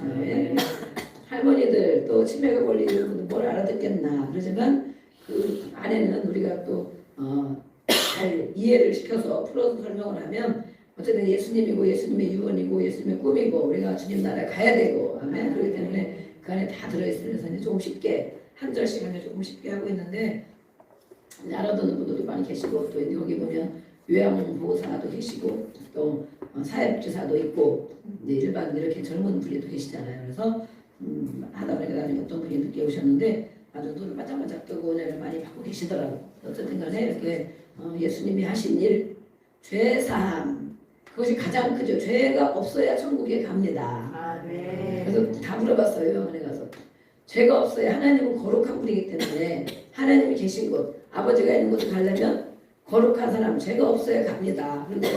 네. 할머니들 또 치매가 걸리는 분들 뭘 알아듣겠나 그러지만 그 안에는 우리가 또 잘 이해를 시켜서 풀어서 설명을 하면 어쨌든 예수님이고 예수님의 유언이고 예수님의 꿈이고 우리가 주님 나라에 가야 되고 아멘. 그렇기 때문에 그 안에 다 들어있으면서 이제 조금 쉽게 한 절씩 하면 조금 쉽게 하고 있는데 알아듣는 분들도 많이 계시고 또 여기 보면 요양보호사도 계시고 또 사회복지사도 있고 이제 일반 이렇게 젊은 분들도 계시잖아요. 그래서 하다 보니까 나중에 어떤 분이 늦게 오셨는데 아주 눈을 반짝반짝 뜨고 은혜를 많이 받고 계시더라고요. 어쨌든 간에 이렇게 예수님이 하신 일, 죄사함 그것이 가장 크죠. 죄가 없어야 천국에 갑니다. 아, 네. 그래서 다 물어봤어요. 요한에 가서 죄가 없어야 하나님은 거룩한 분이기 때문에 하나님이 계신 곳 아버지가 있는 곳에 가려면 거룩한 사람 죄가 없어야 갑니다. 그런데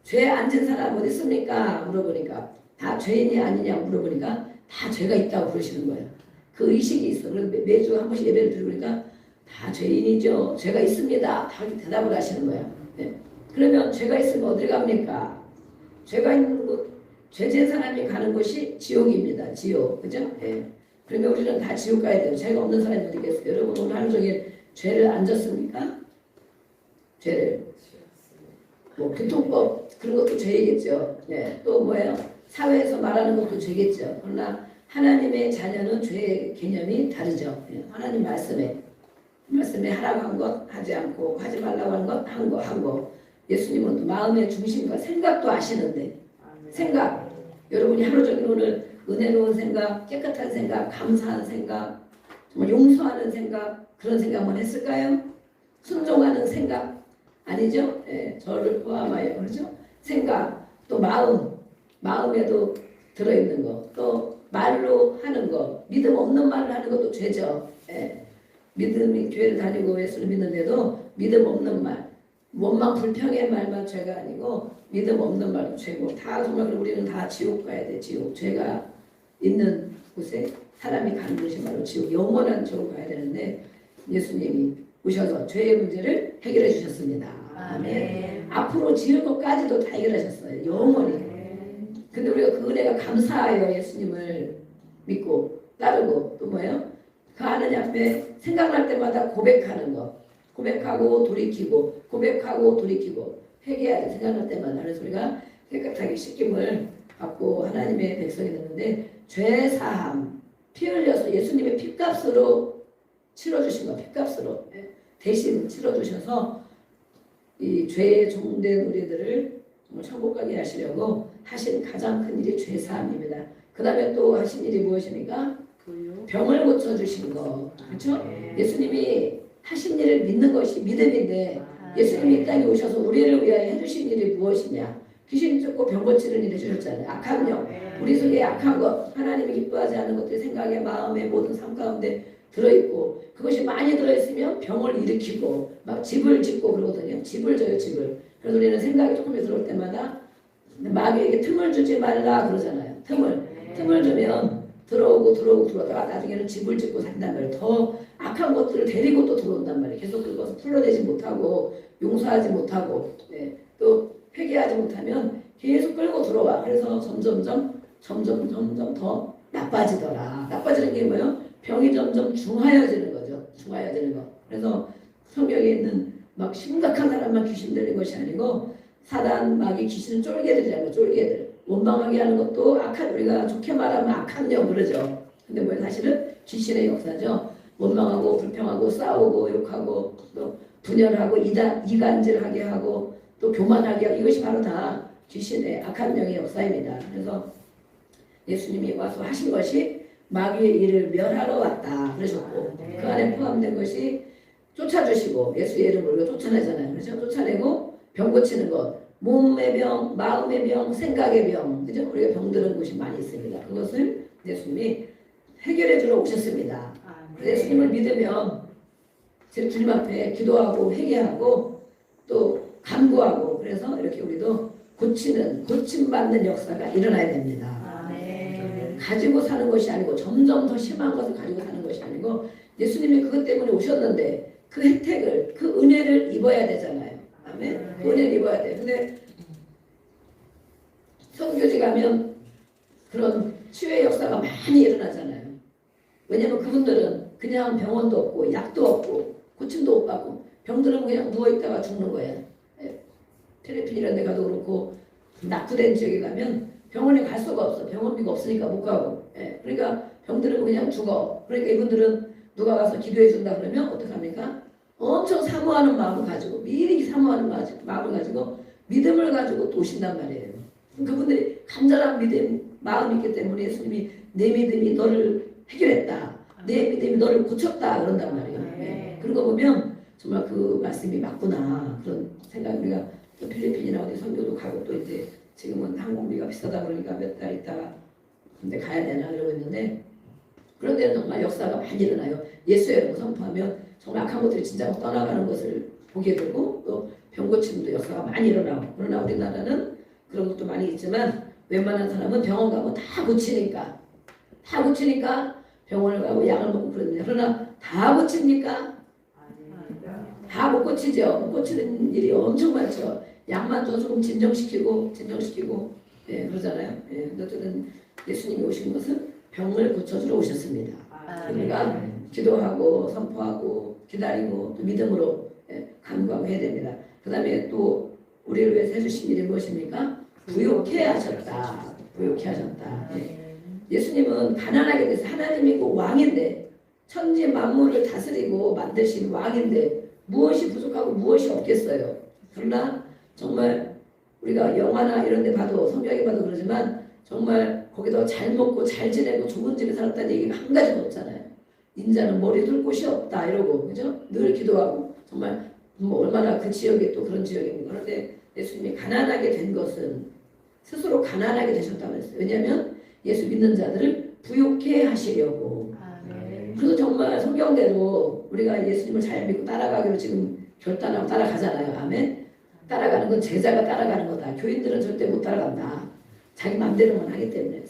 죄 안 진 사람 어디 있습니까? 물어보니까 다 죄인이 아니냐 물어보니까 다 죄가 있다고 그러시는 거예요. 그 의식이 있어. 그래서 매주 한 번씩 예배를 드리니까 다 죄인이죠. 죄가 있습니다. 다 이렇게 대답을 하시는 거예요. 네. 그러면 죄가 있으면 어디 갑니까? 죄가 있는 곳, 죄 지은 사람이 가는 곳이 지옥입니다. 지옥. 그죠? 네. 그러면 우리는 다 지옥 가야 돼요. 죄가 없는 사람이 어디 있겠어요? 여러분 오늘 하루 종일 죄를 안 졌습니까? 죄를. 뭐 교통법 그런 것도 죄이겠죠. 네. 또 뭐예요? 사회에서 말하는 것도 죄겠죠. 그러나 하나님의 자녀는 죄의 개념이 다르죠. 네. 하나님 말씀에 하라고 한 것 하지 않고 하지 말라고 한 것 한 거. 예수님은 또 마음의 중심과 생각도 아시는데 생각 여러분이 하루 종일 오늘 은혜로운 생각, 깨끗한 생각, 감사한 생각, 정말 용서하는 생각 그런 생각만 했을까요? 순종하는 생각 아니죠? 예, 저를 포함하여 그렇죠? 생각 또 마음에도 들어있는 거, 또 말로 하는 거, 믿음 없는 말을 하는 것도 죄죠. 예, 믿음이 교회를 다니고 예수를 믿는데도 믿음 없는 말, 원망 불평의 말만 죄가 아니고 믿음 없는 말도 죄고 다 정말 우리는 다 지옥 가야 돼. 지옥 죄가 있는 곳에 사람이 가는 곳이 바로 지옥 영원한 지옥 가야 되는데 예수님이 오셔서 죄의 문제를 해결해 주셨습니다. 아멘. 앞으로 지을 것까지도 다 해결하셨어요. 영원히. 근데 우리가 그 은혜가 감사하여 예수님을 믿고 따르고 또 뭐예요? 그 하나님 앞에 생각날 때마다 고백하는 거. 고백하고 돌이키고 고백하고 돌이키고 회개하게 생각날 때마다 그래서 우리가 깨끗하게 씻김을 받고 하나님의 백성이 되는데 죄사함 피 흘려서 예수님의 피값으로 치러주신 거 피값으로 대신 치러주셔서 이 죄의 종된 우리들을 정말 천국 가게 하시려고 하신 가장 큰 일이 죄사함입니다. 그 다음에 또 하신 일이 무엇입니까? 병을 고쳐주신 거 그렇죠? 예수님이 하신 일을 믿는 것이 믿음인데 예수님이 이 땅에 오셔서 우리를 위하여 해주신 일이 무엇이냐? 귀신 쫓고 병 고치는 일을 해주셨잖아요. 악한 영, 우리 속에 악한 것, 하나님이 기뻐하지 않는 것들 생각에 마음에 모든 삶 가운데 들어있고 그것이 많이 들어있으면 병을 일으키고 막 집을 짓고 그러거든요. 집을 져요 집을. 그래서 우리는 생각이 조금 들어올 때마다 마귀에게 틈을 주지 말라 그러잖아요. 틈을 주면 들어오다가 나중에는 집을 짓고 산단 말이에요. 더 악한 것들을 데리고 또 들어온단 말이에요. 계속 그것을 풀어내지 못하고 용서하지 못하고 또 회개하지 못하면 계속 끌고 들어와. 그래서 점점 더 나빠지더라. 나빠지는 게 뭐예요? 병이 점점 중하여지는 거죠. 중하여지는 거. 그래서 성경에 있는 막 심각한 사람만 귀신 들린 것이 아니고 사단 마귀 귀신은 쫄개들이잖아요. 쫄개들. 원망하게 하는 것도 악한 우리가 좋게 말하면 악한 영 그러죠. 근데 뭐 사실은 귀신의 역사죠. 원망하고 불평하고 싸우고 욕하고 또 분열하고 이간질하게 하고 또 교만하게 하고 이것이 바로 다 귀신의 악한 영의 역사입니다. 그래서 예수님이 와서 하신 것이 마귀의 일을 멸하러 왔다 그러셨고 그 안에 포함된 것이 쫓아주시고 예수의 이름으로 우리가 쫓아내잖아요. 그렇죠? 쫓아내고 병 고치는 것 몸의 병, 마음의 병, 생각의 병 그죠? 우리가 병드는 곳이 많이 있습니다. 그것을 예수님이 해결해 주러 오셨습니다. 예수님을 믿으면 주님 앞에 기도하고 회개하고 또 간구하고 그래서 이렇게 우리도 고침받는 역사가 일어나야 됩니다. 가지고 사는 것이 아니고 점점 더 심한 것을 가지고 사는 것이 아니고 예수님이 그것 때문에 오셨는데 그 혜택을 그 은혜를 입어야 되잖아요. 아멘. 그 은혜를 입어야 돼. 근데 선교지 가면 그런 치유의 역사가 많이 일어나잖아요. 왜냐면 그분들은 그냥 병원도 없고 약도 없고 고침도 못 받고 병들은 그냥 누워있다가 죽는 거예요. 필리핀 이런 데 가도 그렇고 낙후된 지역에 가면 병원에 갈 수가 없어. 병원비가 없으니까 못 가고. 그러니까 병들은 그냥 죽어. 그러니까 이분들은 누가 가서 기도해 준다 그러면 어떡합니까? 엄청 사모하는 마음을 가지고 미리 사모하는 마음을 가지고 믿음을 가지고 또 오신단 말이에요. 그분들이 간절한 마음이 있기 때문에 예수님이 내 믿음이 너를 해결했다. 내 믿음이 너를 고쳤다 그런단 말이에요. 그런 거 보면 정말 그 말씀이 맞구나 그런 생각이 우리가 또 필리핀이나 어디 선교도 가고 또 이제 지금은 항공비가 비싸다 그러니까 몇 달 있다가 근데 가야 되나 이러고 있는데 그런 데는 정말 역사가 많이 일어나요. 예수의 이름을 선포하면 정말 악한 것들이 진짜 떠나가는 것을 보게 되고 또 병고침도 역사가 많이 일어나고 그러나 우리나라는 그런 것도 많이 있지만 웬만한 사람은 병원 가면 다 고치니까 병원을 가고 약을 먹고 그러는데 그러나 다 고칩니까? 다 못 고치죠. 못 고치는 일이 엄청 많죠. 약만 좀 조금 진정시키고 그러잖아요. 근데 어쨌든 예수님이 오신 것은 병을 고쳐주러 오셨습니다. 우리가 기도하고 선포하고 기다리고 또 믿음으로 간구하고 해야 됩니다. 그 다음에 또 우리를 위해서 해주신 일이 무엇입니까? 부욕해 하셨다. 예수님은 가난하게 돼서 하나님이고 왕인데 천지 만물을 다스리고 만드신 왕인데 무엇이 부족하고 무엇이 없겠어요. 그러나 정말 우리가 영화나 이런 데 봐도 성경에 봐도 그러지만 정말 거기서 잘 먹고 잘 지내고 좋은 집에 살았다는 얘기가 한 가지도 없잖아요. 인자는 머리 둘 곳이 없다 이러고 그죠? 늘 기도하고 정말 뭐 얼마나 그 지역에 또 그런 지역입니다. 그런데 예수님이 가난하게 된 것은 스스로 가난하게 되셨다고 했어요. 왜냐하면 예수 믿는 자들을 부욕해 하시려고. 그래서 정말 성경대로 우리가 예수님을 잘 믿고 따라가기로 지금 결단하고 따라가잖아요. 아멘. 따라가는 건 제자가 따라가는 거다. 교인들은 절대 못 따라간다. 자기 마음대로만 하기 때문에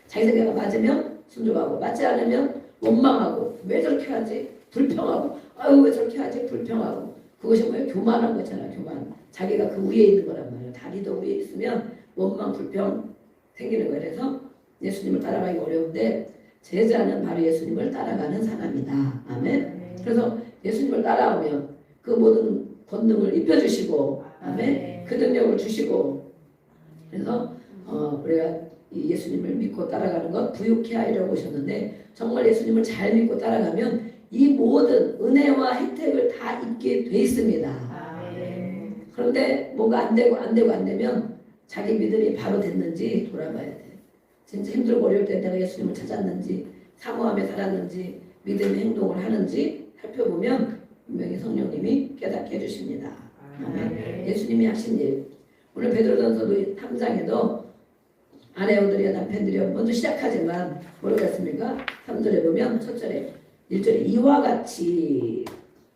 자기 생각이 맞으면 순종하고 맞지 않으면 원망하고 왜 저렇게 하지? 불평하고 아유 왜 저렇게 하지? 불평하고 그것이 뭐예요? 교만한 거잖아요. 교만. 자기가 그 위에 있는 거란 말이에요. 다리도 위에 있으면 원망 불평 생기는 거예요. 그래서 예수님을 따라가기 어려운데 제자는 바로 예수님을 따라가는 사람이다. 아멘. 그래서 예수님을 따라오면 그 모든 권능을 입혀주시고 아멘. 그 능력을 주시고 그래서 우리가 이 예수님을 믿고 따라가는 것 부욕해 하려고 오셨는데 정말 예수님을 잘 믿고 따라가면 이 모든 은혜와 혜택을 다 입게 돼 있습니다. 그런데 뭐가 안 되면 자기 믿음이 바로 됐는지 돌아봐야 돼. 진짜 힘들고 어려울 때 내가 예수님을 찾았는지 사모함에 살았는지 믿음의 행동을 하는지 살펴보면 분명히 성령님이 깨닫게 해주십니다. 아멘. 예수님이 하신 일 오늘 베드로전서 3장에도 아내들이여 남편들이여 먼저 시작하지만 모르겠습니까? 3절에 보면 첫 절에 1절에 이와 같이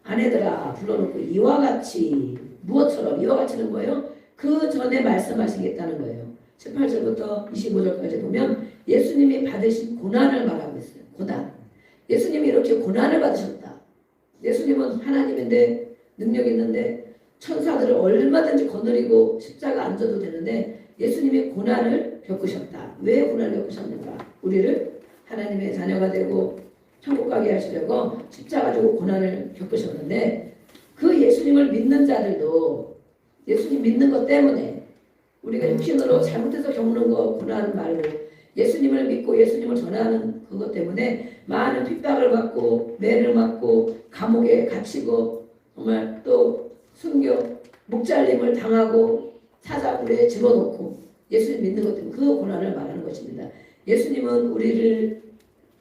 아내들아 불러놓고 이와 같이 무엇처럼 이와 같이는 뭐예요? 그 전에 말씀하시겠다는 거예요. 18절부터 25절까지 보면 예수님이 받으신 고난을 말하고 있어요. 고난. 예수님이 이렇게 고난을 받으셨다. 예수님은 하나님인데 능력 있는데 천사들을 얼마든지 거느리고 십자가 안 져도 되는데 예수님이 고난을 겪으셨다. 왜 고난을 겪으셨는가? 우리를 하나님의 자녀가 되고 천국 가게 하시려고 십자가 지고 고난을 겪으셨는데 그 예수님을 믿는 자들도 예수님 믿는 것 때문에 우리가 육신으로 잘못해서 겪는 거 고난 말고 예수님을 믿고 예수님을 전하는 그것 때문에 많은 핍박을 받고 매를 맞고 감옥에 갇히고 정말 또 순교 목잘림을 당하고 사자굴에 집어넣고 예수님 믿는 것 때문에 그 고난을 말하는 것입니다. 예수님은 우리를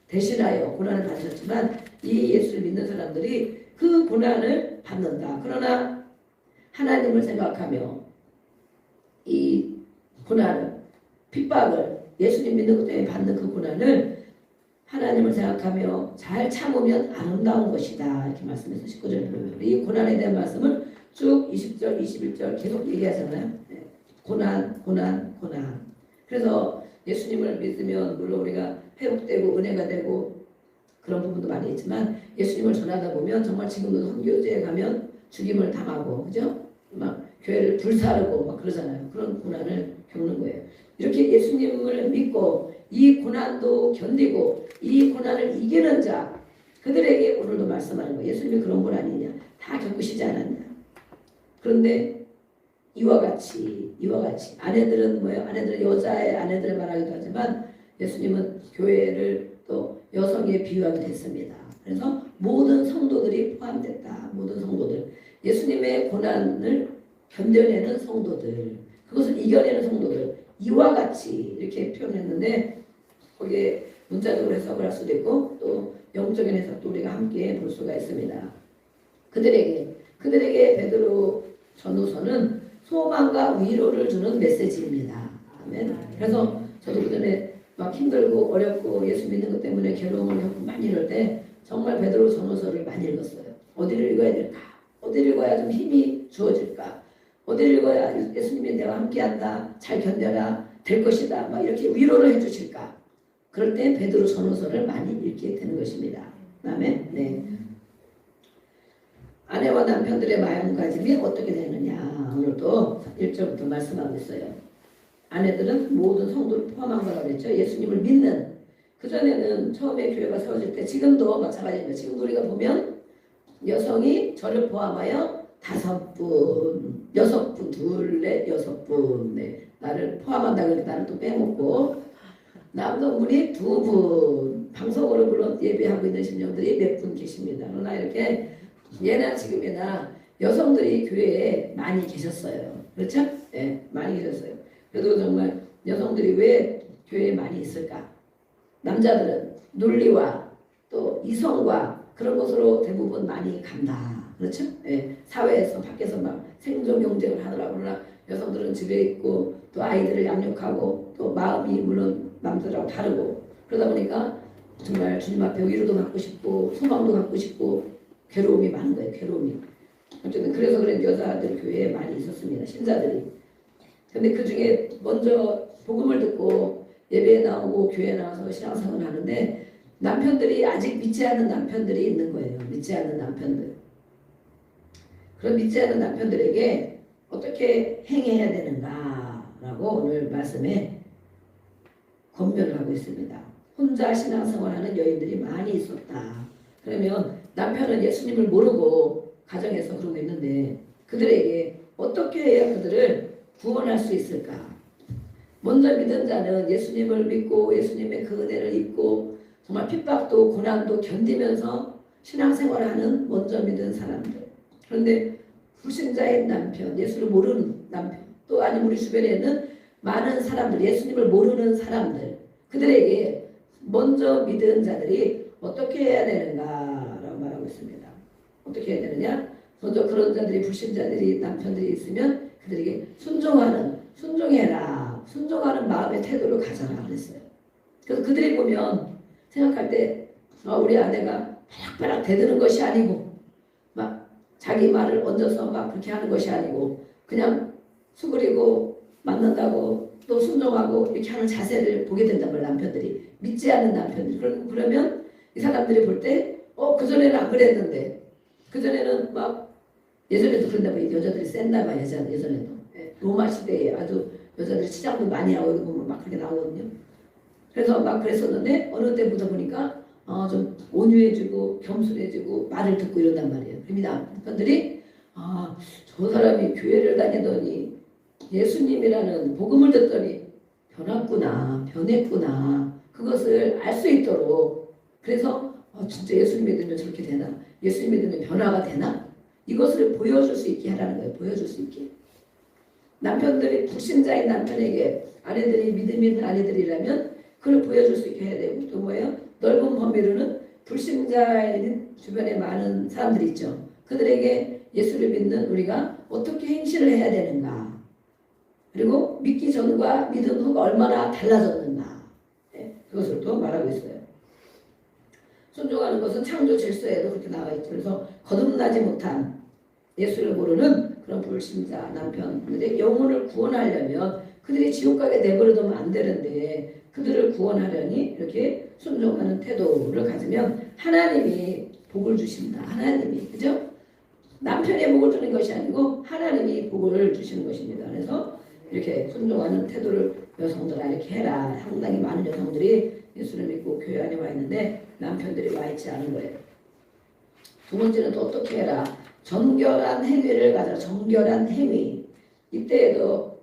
대신하여 고난을 받으셨지만 이 예수를 믿는 사람들이 그 고난을 받는다. 그러나 하나님을 생각하며 이 고난을 핍박을 예수님 믿는 것 때문에 받는 그 고난을 하나님을 생각하며 잘 참으면 아름다운 것이다. 이렇게 말씀해서 19절에 보면 이 고난에 대한 말씀을 쭉 20절, 21절 계속 얘기하잖아요. 고난. 그래서 예수님을 믿으면 물론 우리가 회복되고 은혜가 되고 그런 부분도 많이 있지만 예수님을 전하다 보면 정말 지금도 선교지에 가면 죽임을 당하고 그죠? 막 교회를 불사르고 막 그러잖아요. 그런 고난을 겪는 거예요. 이렇게 예수님을 믿고 이 고난도 견디고 이 고난을 이기는 자 그들에게 오늘도 말씀하는 거예요. 예수님이 그런 분 아니냐. 다 겪으시지 않았냐. 그런데 이와 같이 아내들은 뭐예요? 아내들은 여자의 아내들을 말하기도 하지만 예수님은 교회를 또 여성에 비유하게 됐습니다. 그래서 모든 성도들이 포함됐다. 모든 성도들. 예수님의 고난을 견뎌내는 성도들. 그것을 이겨내는 성도들. 이와 같이 이렇게 표현했는데 거기에 문자적으로 해석을 할 수도 있고 또 영적인 해석도 우리가 함께 볼 수가 있습니다. 그들에게 베드로 전후서는 소망과 위로를 주는 메시지입니다. 아멘. 그래서 저도 그전에 막 힘들고 어렵고 예수 믿는 것 때문에 괴로움을 겪고 많이 이럴 때 정말 베드로 전후서를 많이 읽었어요. 어디를 읽어야 될까? 어디를 읽어야 좀 힘이 주어질까? 어디를 읽어야 예수님이 내와 함께한다. 잘 견뎌라. 될 것이다. 막 이렇게 위로를 해주실까? 그럴 때 베드로 전후서를 많이 읽게 되는 것입니다. 아멘. 네. 아내와 남편들의 마음가짐이 어떻게 되느냐. 오늘도 1절부터 말씀하고 있어요. 아내들은 모든 성도를 포함한 거라고 그랬죠. 예수님을 믿는. 그전에는 처음에 교회가 세워질 때 지금도 마찬가지입니다. 지금 우리가 보면 여성이 저를 포함하여 5분, 6분, 둘, 넷, 6분. 네. 나를 포함한다 그러니까 나를 또 빼먹고 남성분이 2분. 방송으로 물론 예배하고 있는 신령들이 몇 분 계십니다. 그러나 이렇게 예나 지금이나 여성들이 교회에 많이 계셨어요. 그렇죠? 네, 많이 계셨어요. 그래도 정말 여성들이 왜 교회에 많이 있을까? 남자들은 논리와 또 이성과 그런 것으로 대부분 많이 간다. 그렇죠? 네, 사회에서 밖에서 막 생존 경쟁을 하더라고요. 그러나 여성들은 집에 있고 또 아이들을 양육하고 또 마음이 물론 남들하고 다르고 그러다 보니까 정말 주님 앞에 위로도 받고 싶고 소망도 갖고 싶고 괴로움이 많은 거예요. 괴로움이. 어쨌든 그래서 그런 여자들 교회에 많이 있었습니다. 신자들이. 근데 그 중에 먼저 복음을 듣고 예배에 나오고 교회에 나와서 신앙생활을 하는데 남편들이 아직 믿지 않는 남편들이 있는 거예요. 믿지 않는 남편들. 그런 믿지 않는 남편들에게 어떻게 행해야 되는가라고 오늘 말씀에 권면을 하고 있습니다. 혼자 신앙생활하는 여인들이 많이 있었다. 그러면 남편은 예수님을 모르고 가정에서 그러고 있는데 그들에게 어떻게 해야 그들을 구원할 수 있을까? 먼저 믿은 자는 예수님을 믿고 예수님의 그 은혜를 입고 정말 핍박도 고난도 견디면서 신앙생활을 하는 먼저 믿은 사람들. 그런데 불신자의 남편, 예수를 모르는 남편, 또 아니면 우리 주변에 있는 많은 사람들, 예수님을 모르는 사람들, 그들에게 먼저 믿은 자들이 어떻게 해야 되는가라고 말하고 있습니다. 어떻게 해야 되느냐? 먼저 그런 자들이 불신자들이 남편들이 있으면 그들에게 순종해라. 순종하는 마음의 태도를 가져라 그랬어요. 그래서 그들이 보면 생각할 때 우리 아내가 바락바락 대드는 것이 아니고 막 자기 말을 얹어서 막 그렇게 하는 것이 아니고 그냥 수그리고 맞는다고 또 순종하고 이렇게 하는 자세를 보게 된단 말이에요. 남편들이. 믿지 않는 남편들이. 그러면 이 사람들이 볼 때 그전에는 안 그랬는데 그전에는 막 예전에도 그런다 봐. 여자들이 셌나 봐. 예전에도. 로마 시대에 아주 여자들이 치장도 많이 하고 이거 보면 막 그렇게 나오거든요. 그래서 막 그랬었는데 어느 때부터 보니까 좀 온유해지고 겸손해지고 말을 듣고 이런단 말이에요. 그럼 남편들이 저 사람이 교회를 다니더니 예수님이라는 복음을 듣더니 변했구나. 그것을 알 수 있도록 그래서 진짜 예수님 믿으면 저렇게 되나? 예수님 믿으면 변화가 되나? 이것을 보여줄 수 있게 하라는 거예요. 보여줄 수 있게. 남편들이 불신자인 남편에게 아내들이 믿음 있는 아내들이라면 그걸 보여줄 수 있게 해야 되고 또 뭐예요? 넓은 범위로는 불신자인 주변에 많은 사람들이 있죠. 그들에게 예수를 믿는 우리가 어떻게 행실을 해야 되는가? 그리고 믿기 전과 믿음 후가 얼마나 달라졌는가? 그것을 또 말하고 있어요. 순종하는 것은 창조 질서에도 그렇게 나와 있죠. 그래서 거듭나지 못한 예수를 모르는 그런 불신자 남편들의 영혼을 구원하려면 그들이 지옥 가게 내버려두면 안 되는데 그들을 구원하려니 이렇게 순종하는 태도를 가지면 하나님이 복을 주신다. 하나님이. 그죠? 남편이 복을 주는 것이 아니고 하나님이 복을 주시는 것입니다. 그래서 이렇게 순종하는 태도를 여성들아 이렇게 해라. 상당히 많은 여성들이 예수를 믿고 교회 안에 와 있는데 남편들이 와 있지 않은 거예요. 두 번째는 또 어떻게 해라. 정결한 행위를 가져라. 정결한 행위. 이때에도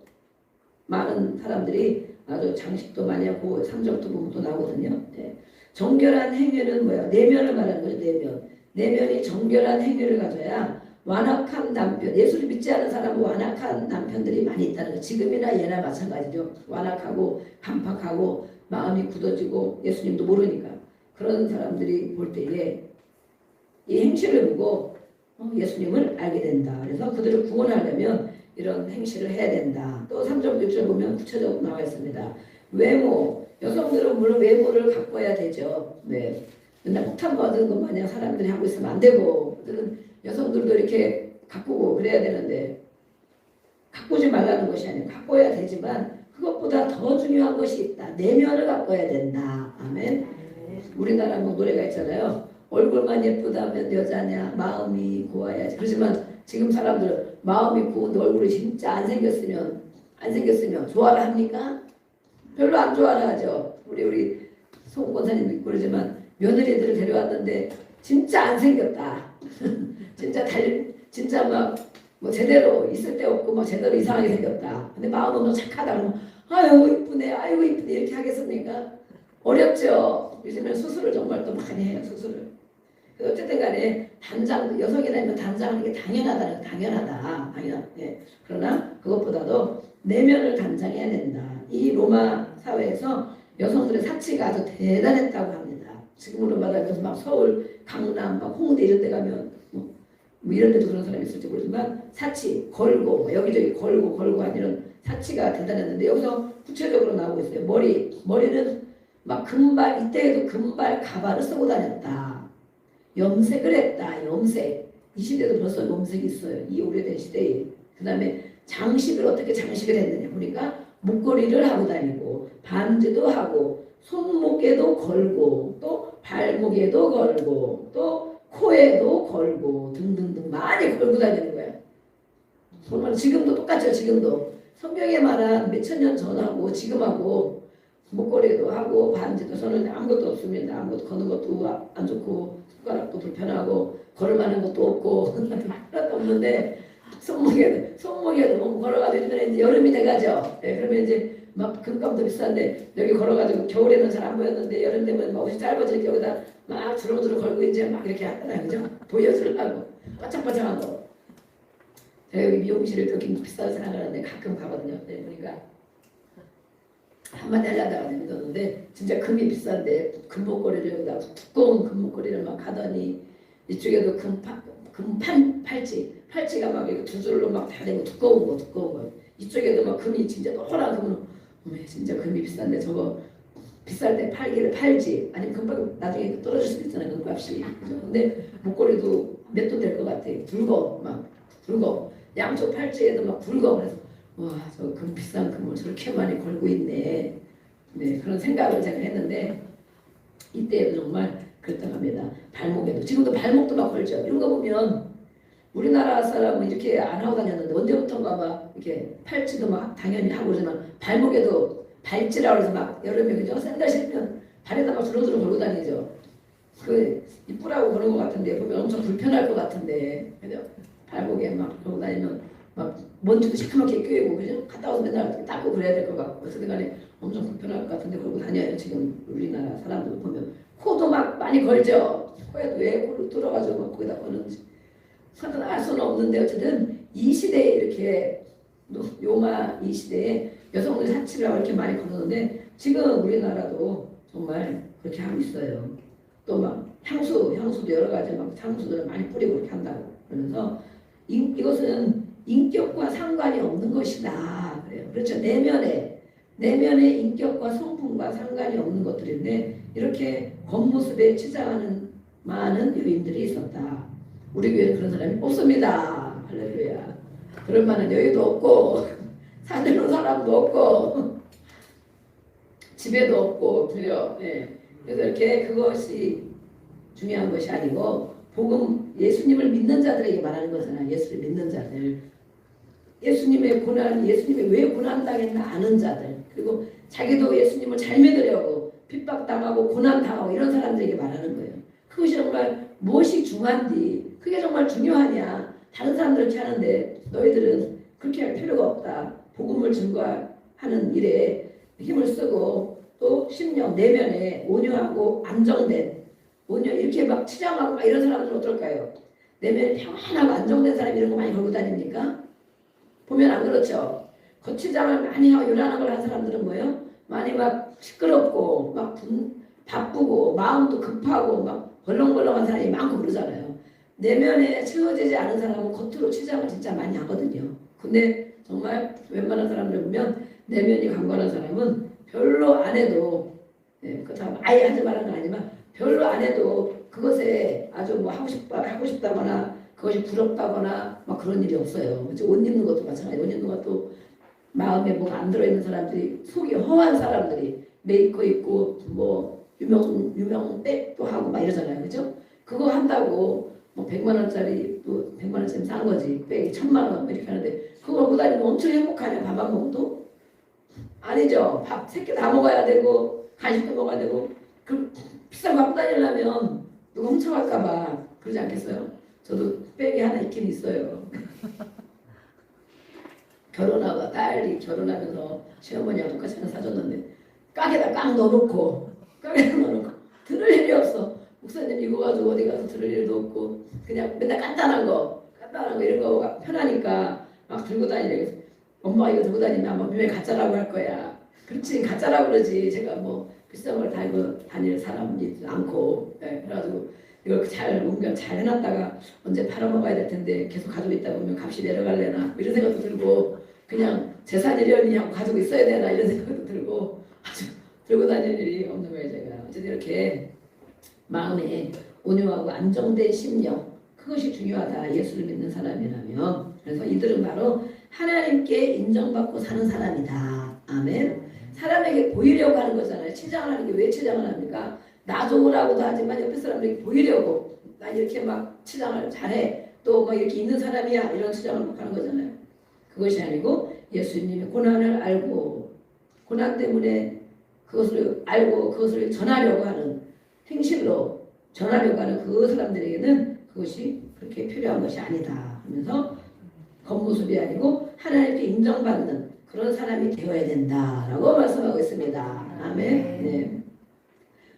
많은 사람들이 아주 장식도 많이 하고 3절부터 보면 또 나오거든요. 네. 정결한 행위는 뭐야? 내면을 말하는 거죠. 내면. 내면이 정결한 행위를 가져야 완악한 남편, 예수를 믿지 않은 사람은 완악한 남편들이 많이 있다는 거. 지금이나 예나 마찬가지죠. 완악하고 반박하고 마음이 굳어지고 예수님도 모르니까 그런 사람들이 볼 때에 이 행실을 보고 예수님을 알게 된다. 그래서 그들을 구원하려면 이런 행실을 해야 된다. 또 3절 6절 보면 구체적으로 나와 있습니다. 외모, 여성들은 물론 외모를 가꿔야 되죠. 네. 맨날 폭탄 받은 것 마냥 사람들이 하고 있으면 안 되고, 여성들도 이렇게 가꾸고 그래야 되는데 가꾸지 말라는 것이 아니고 가꿔야 되지만 그것보다 더 중요한 것이 있다. 내면을 가꿔야 된다. 아멘. 우리나라 뭐 노래가 있잖아요. 얼굴만 예쁘다면 여자냐, 마음이 고와야지. 그렇지만 지금 사람들은 마음이 고운데 얼굴이 진짜 안 생겼으면 좋아를 합니까? 별로 안 좋아를 하죠. 우리 송 권사님 믿고 그러지만 며느리들을 데려왔는데 진짜 안 생겼다. 진짜 막 뭐 제대로 있을 데 없고 막 제대로 이상하게 생겼다. 근데 마음은 너무 착하다. 그러면 아유 이쁘네, 아이고 이쁘네 이렇게 하겠습니까? 어렵죠. 요즘엔 수술을 정말 또 많이 해요. 수술을. 어쨌든 간에 여성이라면 단장하는 게 당연하다. 예. 그러나 그것보다도 내면을 단장해야 된다. 이 로마 사회에서 여성들의 사치가 아주 대단했다고 합니다. 지금으로 말하면 막 서울, 강남, 막 홍대 이런 데 가면 뭐 이런 데도 그런 사람이 있을지 모르지만 사치, 걸고 여기저기 걸고 한 이런 사치가 대단했는데 여기서 구체적으로 나오고 있어요. 머리는 막 금발, 이때에도 금발 가발을 쓰고 다녔다. 염색을 했다. 염색. 이 시대도 벌써 염색이 있어요. 이 오래된 시대에. 그 다음에 장식을 어떻게 장식을 했느냐 보니까 목걸이를 하고 다니고 반지도 하고 손목에도 걸고 또 발목에도 걸고 또 코에도 걸고 등등등 많이 걸고 다니는 거예요. 정말 지금도 똑같죠. 지금도 성경에 말한 몇천 년 전하고 지금하고 목걸이도 하고 반지도 저는 아무것도 없습니다. 아무것도 거는 것도 안 좋고 손가락도 불편하고 걸을 만한 것도 없고 하나도 없는데 손목에도 너무 걸어가지고 이제 여름이 돼가죠. 네, 그러면 이제 막 금값도 비싼데 여기 걸어가지고 겨울에는 잘 안 보였는데 여름 되면 막 옷이 짧아지니까 여기다 막 주렁주렁 걸고 이제 막 이렇게 하잖아요. 그죠? 보여주려고 바짝바짝한 거. 제가 여기 미용실을 여기 비싸서 생각하는데 가끔 가거든요. 네, 그러니까 한마디 하려다가 늦었는데 진짜 금이 비싼데 금목걸이를 여기다 두꺼운 금목걸이를 막 하더니 이쪽에도 팔찌가 막 이렇게 두 줄로 막 다 되고 두꺼운 거 이쪽에도 막 금이 진짜 노란 금으로 진짜 금이 비싼데 저거 비쌀 때 팔지 아니면 금방 나중에 떨어질 수도 있잖아요. 금값이. 근데 목걸이도 몇 돈 될 것 같아. 붉어 양쪽 팔찌에도 막 붉어. 그래서 와 저 금 비싼 금을 저렇게 많이 걸고 있네. 네 그런 생각을 제가 했는데 이때에도 정말 그랬다고 합니다. 발목에도 지금도 발목도 막 걸죠. 이런 거 보면 우리나라 사람은 이렇게 안 하고 다녔는데 언제부턴가 막 이렇게 팔찌도 막 당연히 하고 그러지만 발목에도 발찌라고 해서 막 여름에 그죠? 샌들 신으면 발에다 막 주렁주렁 걸고 다니죠. 그 이쁘라고 그런 것 같은데 보면 엄청 불편할 것 같은데 그죠? 발목에 막 걸고 다니면 막 먼지도 시커멓게 끼고 그죠? 갔다 와서 맨날 닦고 그래야 될 것 같고 어쨌든 간에 엄청 불편할 것 같은데 걸고 다녀요. 지금 우리나라 사람들 보면 코도 막 많이 걸죠. 코에도 왜 코를 뚫어가지고 막 거기다 거는지 하여튼 알 수는 없는데 어쨌든 이 시대에 이렇게 요마 이 시대에 여성들 사치를 이렇게 많이 거두는데 지금 우리나라도 정말 그렇게 하고 있어요. 또 막 향수도 여러 가지 막 향수들을 많이 뿌리고 이렇게 한다고 그러면서 이것은 인격과 상관이 없는 것이다. 그래요. 그렇죠. 내면의 인격과 성품과 상관이 없는 것들인데 이렇게 겉모습에 치장하는 많은 여인들이 있었다. 우리 교회는 그런 사람이 없습니다. 할렐루야. 그럴 만한 여유도 없고 사는 사람도 없고 집에도 없고 그래요. 네. 그래서 이렇게 그것이 중요한 것이 아니고 복음 예수님을 믿는 자들에게 말하는 거잖아요. 예수를 믿는 자들. 예수님의 왜 고난당했나 아는 자들. 그리고 자기도 예수님을 잘 믿으려고 핍박당하고 고난당하고 이런 사람들에게 말하는 거예요. 그것이 정말 무엇이 중요한지, 그게 정말 중요하냐. 다른 사람들 이렇게 하는데 너희들은 그렇게 할 필요가 없다. 복음을 증거하는 일에 힘을 쓰고 또 심령 내면에 온유하고 안정된, 온유 이렇게 막 치장하고 막 이런 사람들은 어떨까요? 내면에 평안하고 안정된 사람이 이런 거 많이 걸고 다닙니까? 보면 안 그렇죠? 거치장을 많이 하고 요란한 걸 한 사람들은 뭐예요? 많이 막 시끄럽고 막 바쁘고 마음도 급하고 막 벌렁벌렁한 사람이 많고 그러잖아요. 내면에 채워지지 않은 사람은 겉으로 치장을 진짜 많이 하거든요. 근데 정말 웬만한 사람들 보면 내면이 강건한 사람은 별로 안 해도, 그렇다고 아예 하지 말라는 건 아니지만 별로 안 해도 그것에 아주 뭐 하고 싶다거나 그것이 부럽다거나 막 그런 일이 없어요. 옷 입는 것도 마찬가지. 옷 입는 것도 마음에 뭐가 안 들어있는 사람들이, 속이 허한 사람들이 메이커 입고 뭐 유명 백도 하고 막 이러잖아요. 그죠? 그거 한다고 뭐 100만 원짜리 또 100만 원짜리 싼 거지. 백이 1000만 원 이렇게 하는데 그거 먹고 다니면 엄청 행복하냐? 밥 안 먹어도? 아니죠. 밥 3끼 다 먹어야 되고 간식도 먹어야 되고 그 비싼 거 갖고 다니려면 누가 훔쳐갈까 봐 그러지 않겠어요? 저도 백이 하나 있긴 있어요. 결혼하고 딸이 결혼하면서 시어머니하고 똑같이 하나 사줬는데 깍에다 깍 넣어놓고 들을 일이 없어. 목사님 이거 가지고 어디 가서 들을 일도 없고 그냥 맨날 간단한 거 이런 거 편하니까 막 들고 다니래. 그래서 엄마 이거 들고 다니면 아마 분명히 가짜라고 할 거야. 그렇지 가짜라고 그러지. 제가 뭐 비싼 걸 달고 다닐 사람이 않고. 그래가지고 이걸 잘 해놨다가 언제 팔아먹어야 될 텐데 계속 가지고 있다 보면 값이 내려갈래나 이런 생각도 들고 그냥 재산이려니 하고 가지고 있어야 되나 이런 생각도 들고 아주 들고 다닐 일이 없는 거예요. 제가 어쨌든 이렇게 마음에 온유하고 안정된 심령, 그것이 중요하다. 예수를 믿는 사람이라면. 그래서 이들은 바로 하나님께 인정받고 사는 사람이다. 아멘. 사람에게 보이려고 하는 거잖아요. 치장을 하는 게 왜 치장을 합니까? 나 좋으라고도 하지만 옆에 사람들에게 보이려고 나 이렇게 막 치장을 잘해 또 뭐 이렇게 있는 사람이야 이런 치장을 막 하는 거잖아요. 그것이 아니고 예수님의 고난을 알고 고난 때문에 그것을 알고 그것을 전하려고 하는 행실로 전하려고 하는 그 사람들에게는 그것이 그렇게 필요한 것이 아니다 하면서 겉모습이 아니고 하나님께 인정받는 그런 사람이 되어야 된다라고 말씀하고 있습니다. 아멘. 네.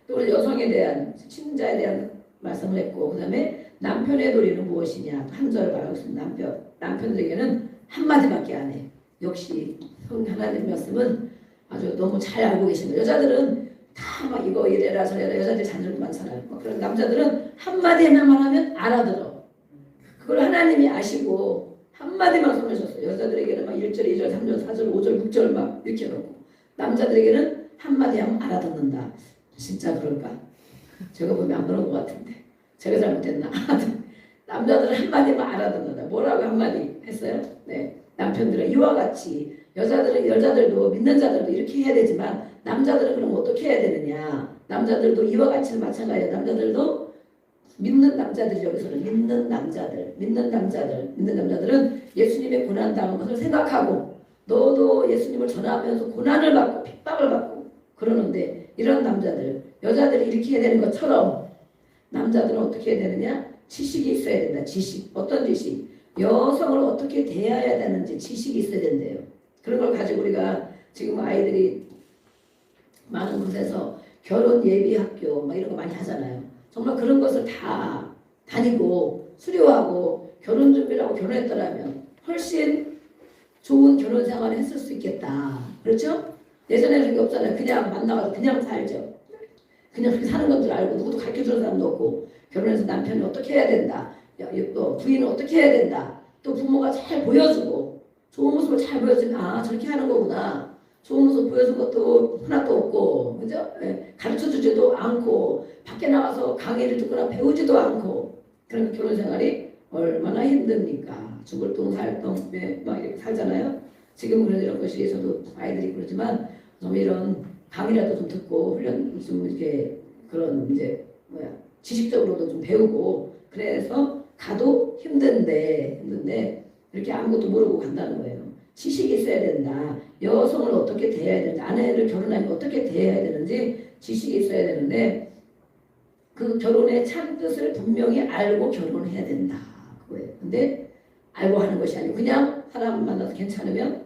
또 우리 여성에 대한 친자에 대한 말씀을 했고 그 다음에 남편의 도리는 무엇이냐 한 절 말하고 있습니다. 남편들에게는 한마디밖에 안 해. 역시 하나님 말씀은 아주 너무 잘 알고 계십니다. 여자들은 다 막 이거 이래라 저래라 여자들 자녀도 많잖아요. 그런 남자들은 한마디만 하면 알아들어. 그걸 하나님이 아시고 한마디만 손하셨어요. 여자들에게는 막 1절, 2절, 3절, 4절, 5절, 6절 막 이렇게 해놓고 남자들에게는 한마디 하면 알아듣는다. 진짜 그럴까? 제가 보면 안 그런 것 같은데 제가 잘못했나? 남자들은 한마디만 알아듣는다. 뭐라고 한마디 했어요? 네, 남편들은 이와 같이 여자들도 믿는 자들도 이렇게 해야 되지만 남자들은 그럼 어떻게 해야 되느냐? 남자들도 이와 같이는 마찬가지예요. 남자들도 믿는 남자들 여기서는 믿는 남자들은 예수님의 고난 당한 것을 생각하고 너도 예수님을 전하면서 고난을 받고 핍박을 받고 그러는데 이런 남자들 여자들이 이렇게 해야 되는 것처럼 남자들은 어떻게 해야 되느냐? 지식이 있어야 된다. 지식. 어떤 지식? 여성을 어떻게 대해야 되는지 지식이 있어야 된대요. 그런 걸 가지고 우리가 지금 아이들이 많은 곳에서 결혼 예비 학교 막 이런 거 많이 하잖아요. 정말 그런 것을 다 다니고 수료하고 결혼 준비를 하고 결혼했더라면 훨씬 좋은 결혼 생활을 했을 수 있겠다. 그렇죠? 예전에는 그게 없잖아요. 그냥 만나가지고 그냥 살죠. 그냥 그렇게 사는 건 줄 알고 누구도 가르쳐주는 사람도 없고 결혼해서 남편이 어떻게 해야 된다. 또 부인은 어떻게 해야 된다. 또 부모가 잘 보여주고 좋은 모습을 잘 보여주면 아 저렇게 하는 거구나. 좋은 모습 보여준 것도 하나도 없고 그죠? 가르쳐주지도 않고 밖에 나가서 강의를 듣거나 배우지도 않고 그런 결혼 생활이 얼마나 힘듭니까? 죽을 똥 살 똥 막 이렇게 살잖아요. 지금은 그런 이런 것이 저도 아이들이 그러지만 좀 이런 강의라도 좀 듣고 훈련 좀 이렇게 그런 이제 지식적으로도 좀 배우고 그래서 가도 힘든데 이렇게 아무것도 모르고 간다는 거예요. 지식이 있어야 된다. 여성을 어떻게 대해야 되는지, 아내를 결혼하면 어떻게 대해야 되는지 지식이 있어야 되는데 그 결혼의 참 뜻을 분명히 알고 결혼해야 된다. 그거예요. 근데 알고 하는 것이 아니고 그냥 사람 만나서 괜찮으면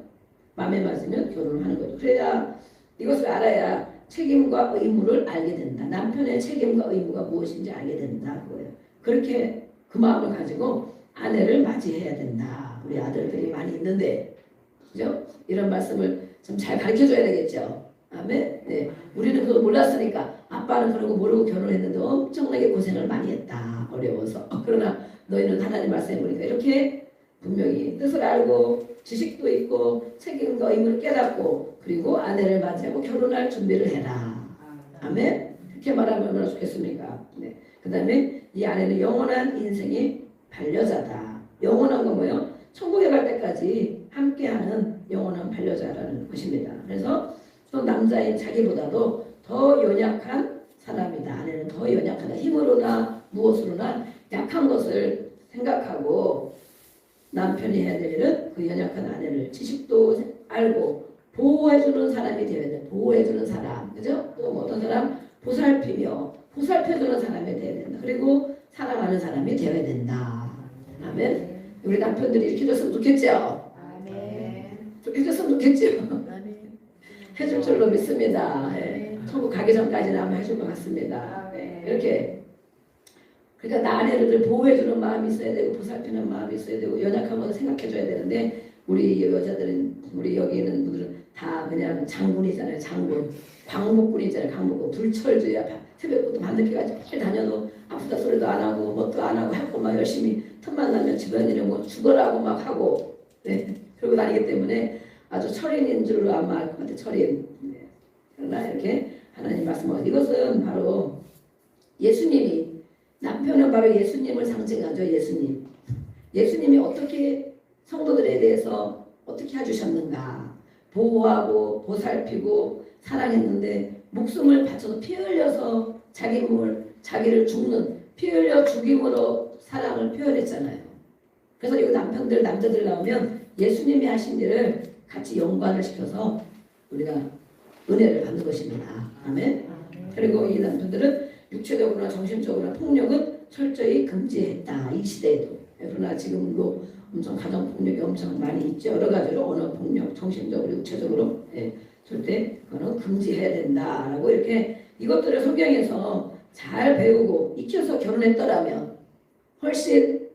마음에 맞으면 결혼을 하는 거죠. 그래야 이것을 알아야 책임과 의무를 알게 된다. 남편의 책임과 의무가 무엇인지 알게 된다. 그거예요. 그렇게 그 마음을 가지고 아내를 맞이해야 된다. 우리 아들들이 많이 있는데, 그죠? 이런 말씀을 좀 잘 가르쳐 줘야 되겠죠. 아멘. 네. 우리는 그거 몰랐으니까 아빠는 그런 거 모르고 결혼했는데 엄청나게 고생을 많이 했다. 어려워서. 그러나 너희는 하나님 말씀해 보니까 이렇게 분명히 뜻을 알고 지식도 있고 책임과 의무를 깨닫고 그리고 아내를 맞이하고 결혼할 준비를 해라. 아멘. 그렇게 말하면 얼마나 좋겠습니까? 네. 그 다음에 이 아내는 영원한 인생의 반려자다. 영원한 건 뭐예요? 천국에 갈 때까지 함께하는 영원한 반려자라는 것입니다. 그래서 또 남자인 자기보다도 더 연약한 사람이다. 아내는 더 연약하다. 힘으로나 무엇으로나 약한 것을 생각하고 남편이 해야 될 일은 그 연약한 아내를 지식도 알고 보호해주는 사람이 되어야 돼. 보호해주는 사람. 그죠? 또 어떤 사람 보살피며 보살펴주는 사람이 되어야 된다. 그리고 사랑하는 사람이 되어야 된다. 아멘. 우리 남편들이 이렇게 해줬으면 좋겠죠? 아멘. 해줬으면 좋겠죠? 해줄 줄로 믿습니다. 네. 천국 가기 전까지는 아마 해줄 것 같습니다. 네. 이렇게 그러니까 나 아내를 보호해주는 마음이 있어야 되고 보살피는 마음이 있어야 되고 연약한 것을 생각해줘야 되는데 우리 여자들은 우리 여기 있는 분들은 다 그냥 장군이잖아요. 장군. 광복군이잖아요. 광복군. 불철주야. 새벽부터 밤늦게까지 매일 다녀도 아프다 소리도 안 하고 뭣도 안 하고 할 것만 열심히 틈만 나면 집안일에 뭐 죽어라고 막 하고 네. 그러고 다니기 때문에 아주 철인인 줄로 아마 알 것 같아요. 철인. 네. 그러나 이렇게 하나님 말씀하고 이것은 바로 예수님이 남편은 바로 예수님을 상징하죠. 예수님. 예수님이 어떻게 성도들에 대해서 어떻게 해주셨는가. 보호하고 보살피고 사랑했는데 목숨을 바쳐서 피 흘려서 자기를 죽는 피 흘려 죽임으로 사랑을 표현했잖아요. 그래서 이 남편들 남자들 나오면 예수님이 하신 일을 같이 연관을 시켜서 우리가 은혜를 받는 것입니다. 아멘. 그리고 이 남편들은 육체적으로나 정신적으로나 폭력은 철저히 금지했다. 이 시대에도. 그러나 지금도 엄청 가정폭력이 엄청 많이 있죠. 여러 가지로 언어폭력, 정신적으로, 육체적으로 절대 그거는 금지해야 된다라고 이렇게 이것들을 성경에서 잘 배우고 익혀서 결혼했더라면 훨씬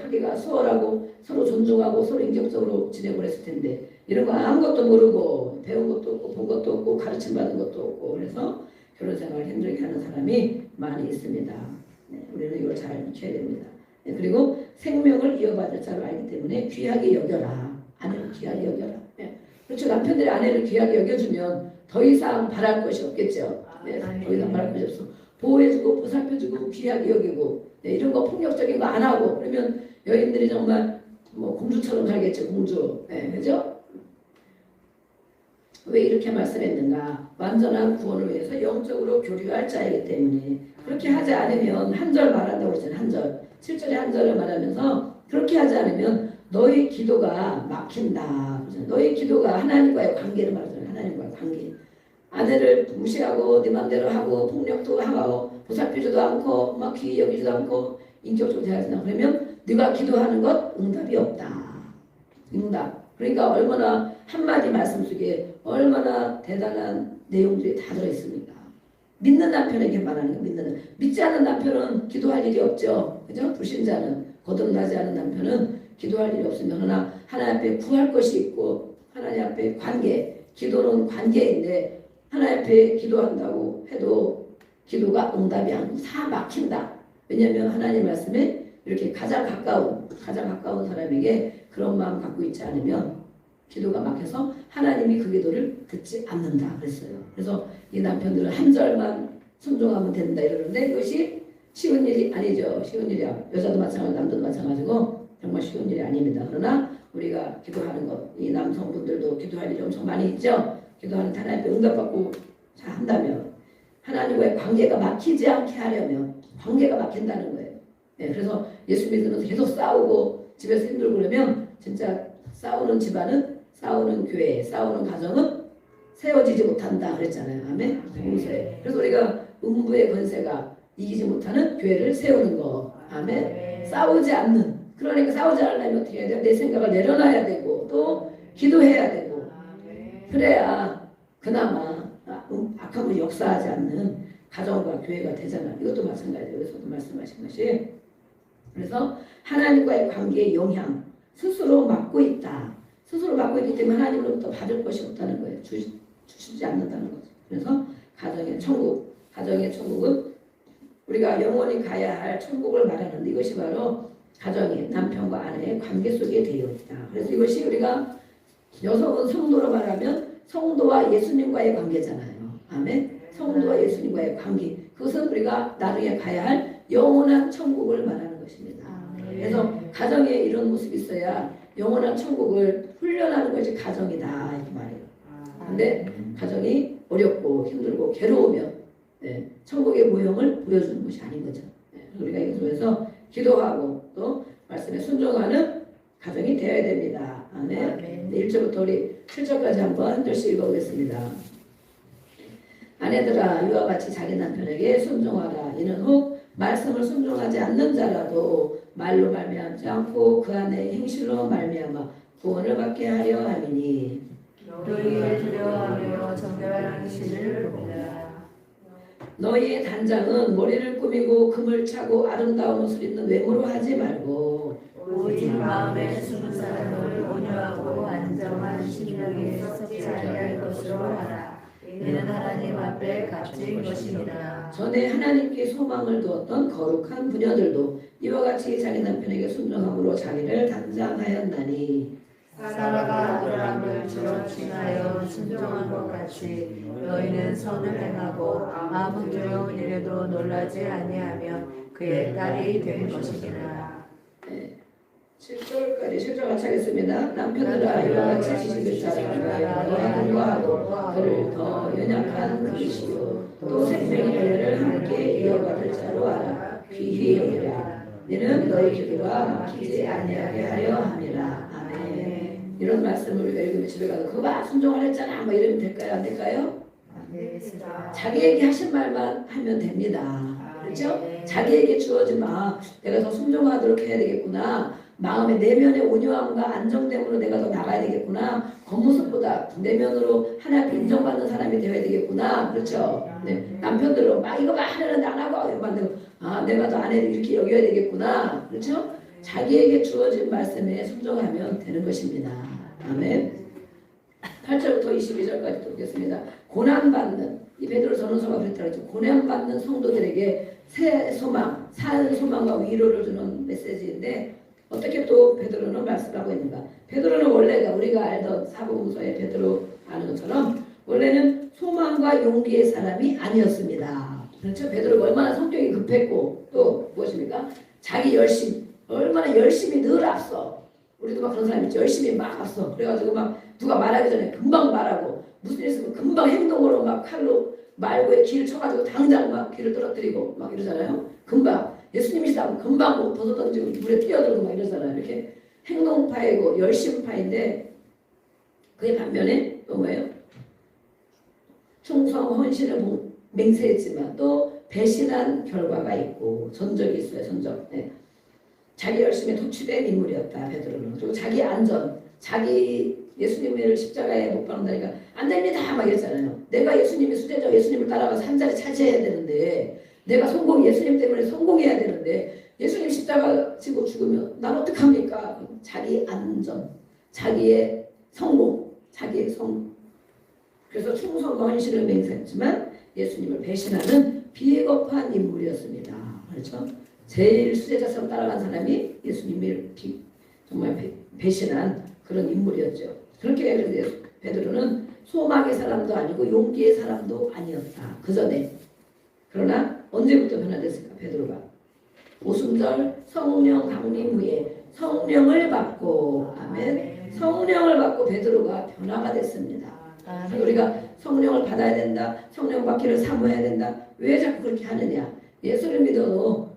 하기가 수월하고 서로 존중하고 서로 인격적으로 지내고 했을 텐데 이런 거 아무것도 모르고 배운 것도 없고 본 것도 없고 가르침 받은 것도 없고 그래서 결혼 생활을 힘들게 하는 사람이 많이 있습니다. 네, 우리는 이걸 잘 익혀야 됩니다. 네, 그리고 생명을 이어받을 자로 알기 때문에 귀하게 여겨라. 아내를 귀하게 여겨라. 네, 그렇죠. 남편들이 아내를 귀하게 여겨주면 더 이상 바랄 것이 없겠죠. 네, 더 이상 바랄 것이 없어. 보호해주고 보살펴주고 귀하게 여기고 네, 이런 거 폭력적인 거 안 하고 그러면 여인들이 정말 뭐 공주처럼 살겠죠. 공주. 네, 그죠? 왜 이렇게 말씀했는가? 완전한 구원을 위해서 영적으로 교류할 자이기 때문에 그렇게 하지 않으면 한 절 말한다고 그러잖아요. 한 절. 7절에 한 절을 말하면서 그렇게 하지 않으면 너희 기도가 막힌다. 너희 기도가 하나님과의 관계를 말하잖아요. 하나님과의 관계. 아내를 무시하고 네 맘대로 하고 폭력도 하고 보살피지도 않고 막 귀히 여기지도 않고 인격적으로 대하지 않고 그러면 네가 기도하는 것 응답이 없다. 응답. 그러니까 얼마나 한마디 말씀 속에 얼마나 대단한 내용들이 다 들어있습니까? 믿는 남편에게 말하는 거 믿지 않는 남편은 기도할 일이 없죠. 그죠? 불신자는 거듭나지 않은 남편은 기도할 일이 없으면 그러나 하나님 앞에 구할 것이 있고 하나님 앞에 관계 기도는 관계인데 하나님 앞에 기도한다고 해도 기도가 응답이 안 되고 다 막힌다. 왜냐하면 하나님 말씀에 이렇게 가장 가까운 사람에게 그런 마음 갖고 있지 않으면 기도가 막혀서 하나님이 그 기도를 듣지 않는다 그랬어요. 그래서 이 남편들은 한 절만 순종하면 된다 이러는데 이것이 쉬운 일이 아니죠. 쉬운 일이야. 여자도 마찬가지고 남자도 마찬가지고 정말 쉬운 일이 아닙니다. 그러나 우리가 기도하는 것, 이 남성분들도 기도할 일이 엄청 많이 있죠. 기도하는 하나님께 응답받고 잘 한다면 하나님과의 관계가 막히지 않게 하려면 관계가 막힌다는 거예요. 네, 그래서 예수 믿으면서 계속 싸우고 집에서 힘들고 그러면 진짜 싸우는 집안은 싸우는 교회, 싸우는 가정은 세워지지 못한다 그랬잖아요. 아멘. 공세. 그래서 우리가 음부의 권세가 이기지 못하는 교회를 세우는 거. 아멘. 싸우지 않는. 그러니까 싸우지 않으려면 어떻게 해야 돼요? 내 생각을 내려놔야 되고 또 기도해야 되고 그래야 그나마 악한 분이 역사하지 않는 가정과 교회가 되잖아요. 이것도 마찬가지예요. 여기서도 말씀하신 것이. 그래서 하나님과의 관계의 영향 스스로 맡고 있다. 스스로 맡고 있기 때문에 하나님으로부터 받을 것이 없다는 거예요. 주시지 않는다는 거죠. 그래서 가정의 천국은 우리가 영원히 가야 할 천국을 말하는데 이것이 바로 가정이 남편과 아내의 관계 속에 되어 있다. 그래서 이것이 우리가 여성은 성도로 말하면 성도와 예수님과의 관계잖아요. 아멘. 성도와 예수님과의 관계. 그것은 우리가 나중에 가야 할 영원한 천국을 말하는 것입니다. 그래서 가정에 이런 모습이 있어야 영원한 천국을 훈련하는 것이 가정이다 이렇게 말해요. 근데 가정이 어렵고 힘들고 괴로우면 천국의 모형을 보여주는 것이 아닌 거죠. 우리가 이것 속에서 기도하고 또 말씀에 순종하는 가정이 되어야 됩니다. 아멘. 1절부터 우리 7절까지 한번 한 절씩 읽어보겠습니다. 아내들아 이와 같이 자기 남편에게 순종하라. 이는 혹 말씀을 순종하지 않는 자라도 말로 말미암지 않고 그 안에 행실로 말미암아 구원을 받게 하려 함이니 너희를 두려워하며 정결한 행실을 봅니다. 너희의 단장은 머리를 꾸미고 금을 차고 아름다운 옷을 입는 외모로 하지 말고 오직 마음에 숨은 사람을 온유하고 안정한 심령에 썩지 아니할 것으로 하라. 이는 하나님 앞에 값진 것입니다. 전에 하나님께 소망을 두었던 거룩한 부녀들도 이와 같이 자기 남편에게 순종함으로 자기를 단장하였나니 사라가 아브라함을 지원칭하여 순종한 것 같이 너희는 선을 행하고 아무 두려운 일에도 놀라지 아니하면 그의 딸이 될 것이니라. 7절까지 7절 같이 하겠습니다. 남편들아 이와 같이 지식을 따라 너와 공부하고 그를 더 연약한 그릇이요 또 생명의 연례를 함께 이어받을 자로 알아 귀히 여기라. 너는 너희 기도가 막히지 아니하게 하려 함이라. 아멘. 이런 말씀을 우리가 읽으면 집에 가서 그거 봐 순종하라 했잖아 뭐 이러면 될까요? 안 될까요? 자기에게 하신 말만 하면 됩니다. 그렇죠? 자기에게 주어진 내가 더 순종하도록 해야 되겠구나. 마음의 내면의 온유함과 안정됨으로 내가 더 나가야 되겠구나. 겉모습보다 내면으로 하나님 인정받는 사람이 되어야 되겠구나. 그렇죠? 네. 남편들은 이거 봐 하나는 안 하고 내가 더 아내를 이렇게 여겨야 되겠구나. 그렇죠? 자기에게 주어진 말씀에 순종하면 되는 것입니다. 아멘. 8절부터 22절까지 보겠습니다. 고난받는 이 베드로 전후서가 그랬다고 했죠. 고난받는 성도들에게 새 소망, 산 소망과 위로를 주는 메시지인데 어떻게 또 베드로는 말씀하고 있는가? 베드로는 원래가 우리가 알던 사복음서의 베드로 아는 것처럼 원래는 소망과 용기의 사람이 아니었습니다. 그렇죠? 베드로가 얼마나 성격이 급했고 또 무엇입니까? 자기 열심, 얼마나 열심히 늘 앞서. 우리도 막 그런 사람 있죠. 열심히 막 앞서. 그래가지고 막 누가 말하기 전에 금방 말하고 무슨 일 있으면 금방 행동으로 막 칼로 말고에 길을 쳐가지고 당장 막 길을 떨어뜨리고 막 이러잖아요. 금방 예수님이시다고 금방 뭐 벗어 던지고 물에 뛰어들고 막 이러잖아요. 이렇게 행동파이고 열심파인데 그의 반면에 또 뭐예요? 충성 헌신을 맹세했지만 또 배신한 결과가 있고 전적이 있어요. 전적. 네. 자기 열심에 도취된 인물이었다. 베드로는. 그리고 자기 안전, 자기 예수님을 십자가에 못 박는다니까 안 됩니다 막 이랬잖아요. 내가 예수님의 수제자 예수님을 따라가서 한 자리 차지해야 되는데 내가 예수님 때문에 성공해야 되는데 예수님 십자가 지고 죽으면 난 어떡합니까? 자기 안전, 자기의 성공, 자기의 성공. 그래서 충성과 헌신을 맹세했지만 예수님을 배신하는 비겁한 인물이었습니다. 그렇죠? 제일 수제자처럼 따라간 사람이 예수님을 정말 배신한 그런 인물이었죠. 그렇게 베드로는 소망의 사람도 아니고 용기의 사람도 아니었다. 그 전에. 그러나 언제부터 변화됐을까? 베드로가 오순절 성령 강림 후에 성령을 받고 아멘. 성령을 받고 베드로가 변화가 됐습니다. 우리가 성령을 받아야 된다. 성령 받기를 사모해야 된다. 왜 자꾸 그렇게 하느냐? 예수를 믿어도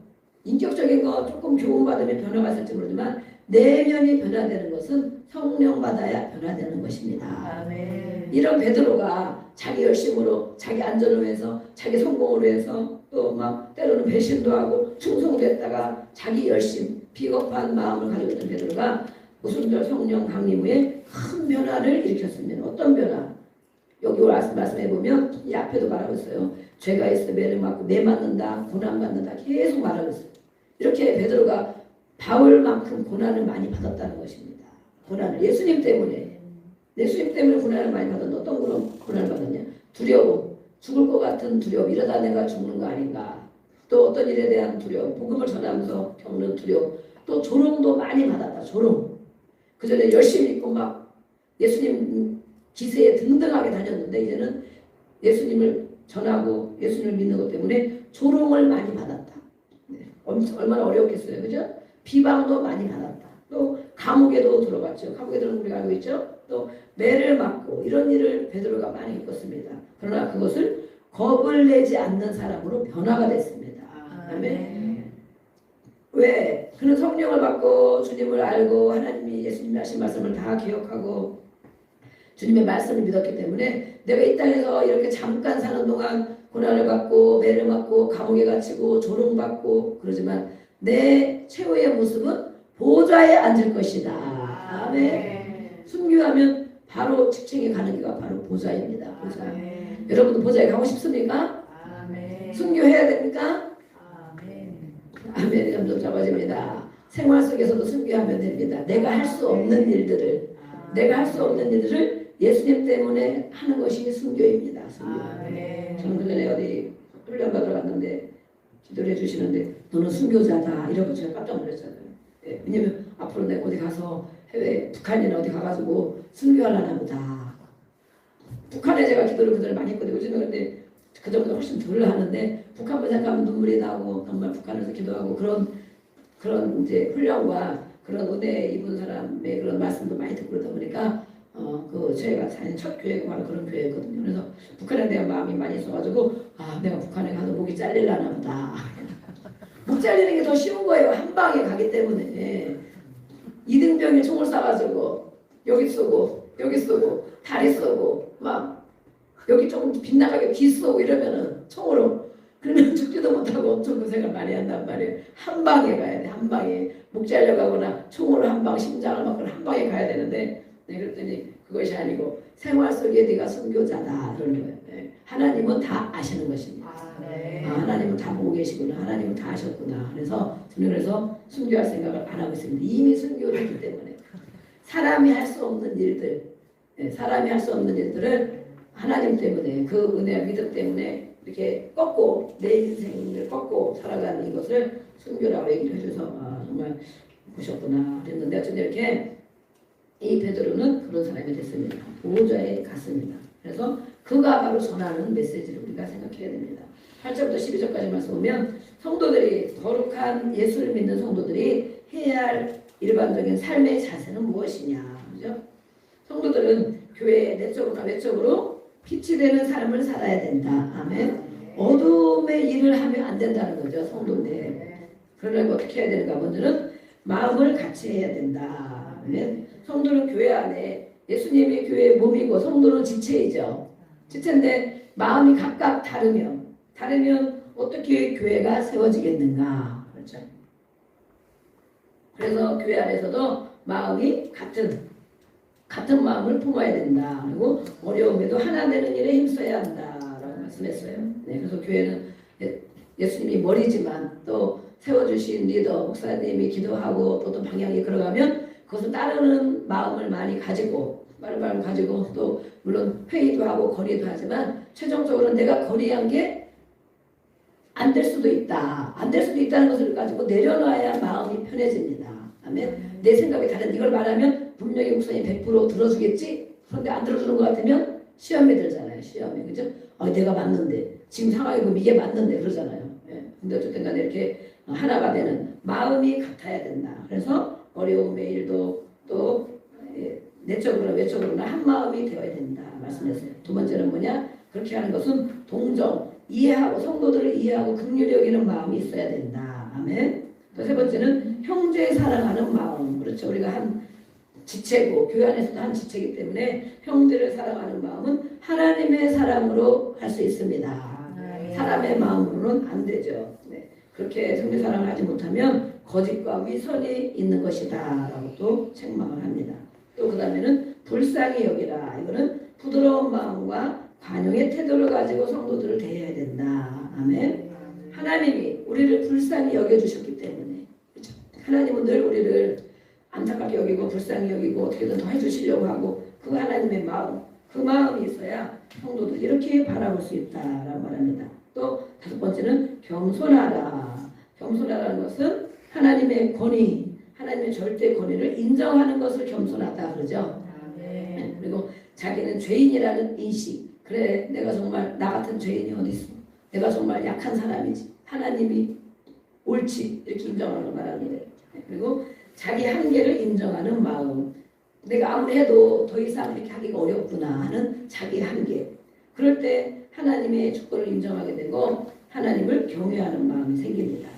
인격적인 거 조금 교훈받으면 변화가 있을지 모르지만 내면이 변화되는 것은 성령 받아야 변화되는 것입니다. 아멘. 이런 베드로가 자기 열심으로 자기 안전을 위해서 자기 성공을 위해서 또 막 때로는 배신도 하고 충성됐다가 자기 열심 비겁한 마음을 가지고 있던 베드로가 오순절 성령 강림 후에 큰 변화를 일으켰습니다. 어떤 변화? 여기 말씀해 보면 이 앞에도 말하고 있어요. 죄가 있어 매를 맞고 매 맞는다 고난 받는다 계속 말하고 있어요. 이렇게 베드로가 바울만큼 고난을 많이 받았다는 것입니다. 고난을 예수님 때문에 고난을 많이 받았는데 어떤 고난을 받았냐? 두려움, 죽을 것 같은 두려움, 이러다 내가 죽는 거 아닌가? 또 어떤 일에 대한 두려움, 복음을 전하면서 겪는 두려움, 또 조롱도 많이 받았다. 조롱. 그 전에 열심히 믿고 막 예수님 기세에 등등하게 다녔는데 이제는 예수님을 전하고 예수님을 믿는 것 때문에 조롱을 많이 받았다. 네. 얼마나 어려웠겠어요, 그죠? 비방도 많이 받았다. 또 감옥에도 들어갔죠. 감옥에 들어간 우리가 알고 있죠. 또 매를 맞고 이런 일을 베드로가 많이 겪었습니다. 그러나 그것을 겁을 내지 않는 사람으로 변화가 됐습니다. 아멘. 왜? 그는 성령을 받고 주님을 알고 하나님이 예수님이 하신 말씀을 다 기억하고 주님의 말씀을 믿었기 때문에 내가 이 땅에서 이렇게 잠깐 사는 동안 고난을 받고 매를 맞고 감옥에 갇히고 조롱받고 그러지만 내 최후의 모습은 보좌에 앉을 것이다. 아멘. 순교하면 바로 직책에 가는 길가 바로 보좌입니다. 보좌. 여러분도 보좌에 가고 싶습니까? 순교해야 됩니까? 아멘. 점점 잡아집니다. 생활 속에서도 순교하면 됩니다. 내가 할 수 없는 일들을 예수님 때문에 하는 것이 순교입니다. 순교. 저는 그 전에 어디 훈련 받으러 갔는데 기도를 해주시는데 너는 순교자다 이러고 제가 깜짝 놀랐잖아요. 예, 왜냐면 앞으로 내가 어디 가서 해외 북한이나 어디 가가지고 순교하려나 보다. 북한에 제가 기도를 그전에 많이 했거든요. 요즘은 근데 그전보다 훨씬 덜 하는데 북한만 생각하면 눈물이 나고 정말 북한에서 기도하고 그런 이제 훈련과 그런 은혜 입은 사람의 그런 말씀도 많이 듣고 그러다 보니까 그 저희가 사는 첫 교회가 바로 그런 교회였거든요. 그래서 북한에 대한 마음이 많이 있어가지고 내가 북한에 가서 목이 잘릴라나 보다. 목 잘리는 게 더 쉬운 거예요. 한 방에 가기 때문에. 이등병이 총을 쏴가지고 여기 쏘고 다리 쏘고 막 여기 조금 빗나가게 귀 쏘고 이러면은 총으로 그러면 죽지도 못하고 엄청 고생을 많이 한단 말이에요. 한 방에 가야 돼. 한 방에 목 잘려가거나 총으로 한 방 심장을 맞거나 한 방에 가야 되는데 그랬더니 그것이 아니고 생활 속에 네가 순교자다 그러는 거예요. 네. 하나님은 다 아시는 것입니다. 하나님은 다 보고 계시구나. 하나님은 다 아셨구나. 그래서 순교할 생각을 안 하고 있습니다. 이미 순교를 했기 때문에 사람이 할 수 없는 일들을 하나님 때문에 그 은혜와 믿음 때문에 이렇게 꺾고 내 인생을 꺾고 살아가는 이것을 순교라고 얘기를 해줘서 정말 보셨구나 그랬는데 어쨌든 이렇게 이 베드로는 그런 사람이 됐습니다. 보호자에 갔습니다. 그래서 그가 바로 전하는 메시지를 우리가 생각해야 됩니다. 8절부터 12절까지 말씀 보면 성도들이 거룩한 예수를 믿는 성도들이 해야 할 일반적인 삶의 자세는 무엇이냐, 그죠? 성도들은 교회 내적으로나 외적으로 빛이 되는 삶을 살아야 된다. 아멘. 어둠의 일을 하면 안 된다는 거죠, 성도인데. 그러려면 어떻게 해야 되는가? 먼저는 마음을 같이 해야 된다. 아멘. 성도는 교회 안에 예수님이 교회의 몸이고 성도는 지체이죠. 지체인데 마음이 각각 다르면 어떻게 교회가 세워지겠는가? 그렇죠. 그래서 교회 안에서도 마음이 같은 마음을 품어야 된다. 그리고 어려움에도 하나 되는 일에 힘써야 한다라고 말씀했어요. 네, 그래서 교회는 예수님이 머리지만 또 세워주신 리더 목사님이 기도하고 또 어떤 방향이 걸어가면 그것을 따르는 마음을 많이 가지고 마음을 가지고 또 물론 회의도 하고 건의도 하지만 최종적으로는 내가 건의한 게 안 될 수도 있다. 안 될 수도 있다는 것을 가지고 내려놔야 마음이 편해집니다. 아멘. 내 생각이 다른 이걸 말하면 분명히 목사님 100% 들어주겠지? 그런데 안 들어주는 것 같으면 시험에 들잖아요. 시험에. 그죠? 내가 맞는데. 지금 상황이 그럼 이게 맞는데 그러잖아요. 예. 근데 어쨌든 간에 이렇게 하나가 되는 마음이 같아야 된다. 그래서 어려움의 일도 또 내적으로나 외적으로나 한 마음이 되어야 된다. 말씀했어요. 두 번째는 뭐냐? 그렇게 하는 것은 동정, 이해하고 성도들을 이해하고 긍휼히 여기는 마음이 있어야 된다. 아멘. 또 세 번째는 형제 사랑하는 마음. 그렇죠. 우리가 한 지체고 교회 안에서도 한 지체이기 때문에 형제를 사랑하는 마음은 하나님의 사랑으로 할 수 있습니다. 사람의 마음으로는 안 되죠. 네. 그렇게 형제 사랑을 하지 못하면 거짓과 위선이 있는 것이다 라고 또 책망을 합니다. 또 그 다음에는 불쌍히 여기라. 이거는 부드러운 마음과 관용의 태도를 가지고 성도들을 대해야 된다. 아멘. 하나님이 우리를 불쌍히 여겨주셨기 때문에, 그렇죠? 하나님은 늘 우리를 안타깝게 여기고 불쌍히 여기고 어떻게든 더 해주시려고 하고, 그 하나님의 마음, 그 마음이 있어야 성도들 이렇게 바라볼 수 있다라고 말합니다. 또 다섯 번째는 겸손하라. 겸손하라는 것은 하나님의 권위, 하나님의 절대 권위를 인정하는 것을 겸손하다 그러죠. 그리고 자기는 죄인이라는 인식. 그래, 내가 정말 나 같은 죄인이 어디 있어? 내가 정말 약한 사람이지. 하나님이 옳지. 이렇게 인정하는 걸 말하는데. 그리고 자기 한계를 인정하는 마음. 내가 아무리 해도 더 이상 이렇게 하기가 어렵구나 하는 자기 한계. 그럴 때 하나님의 주권을 인정하게 되고 하나님을 경외하는 마음이 생깁니다.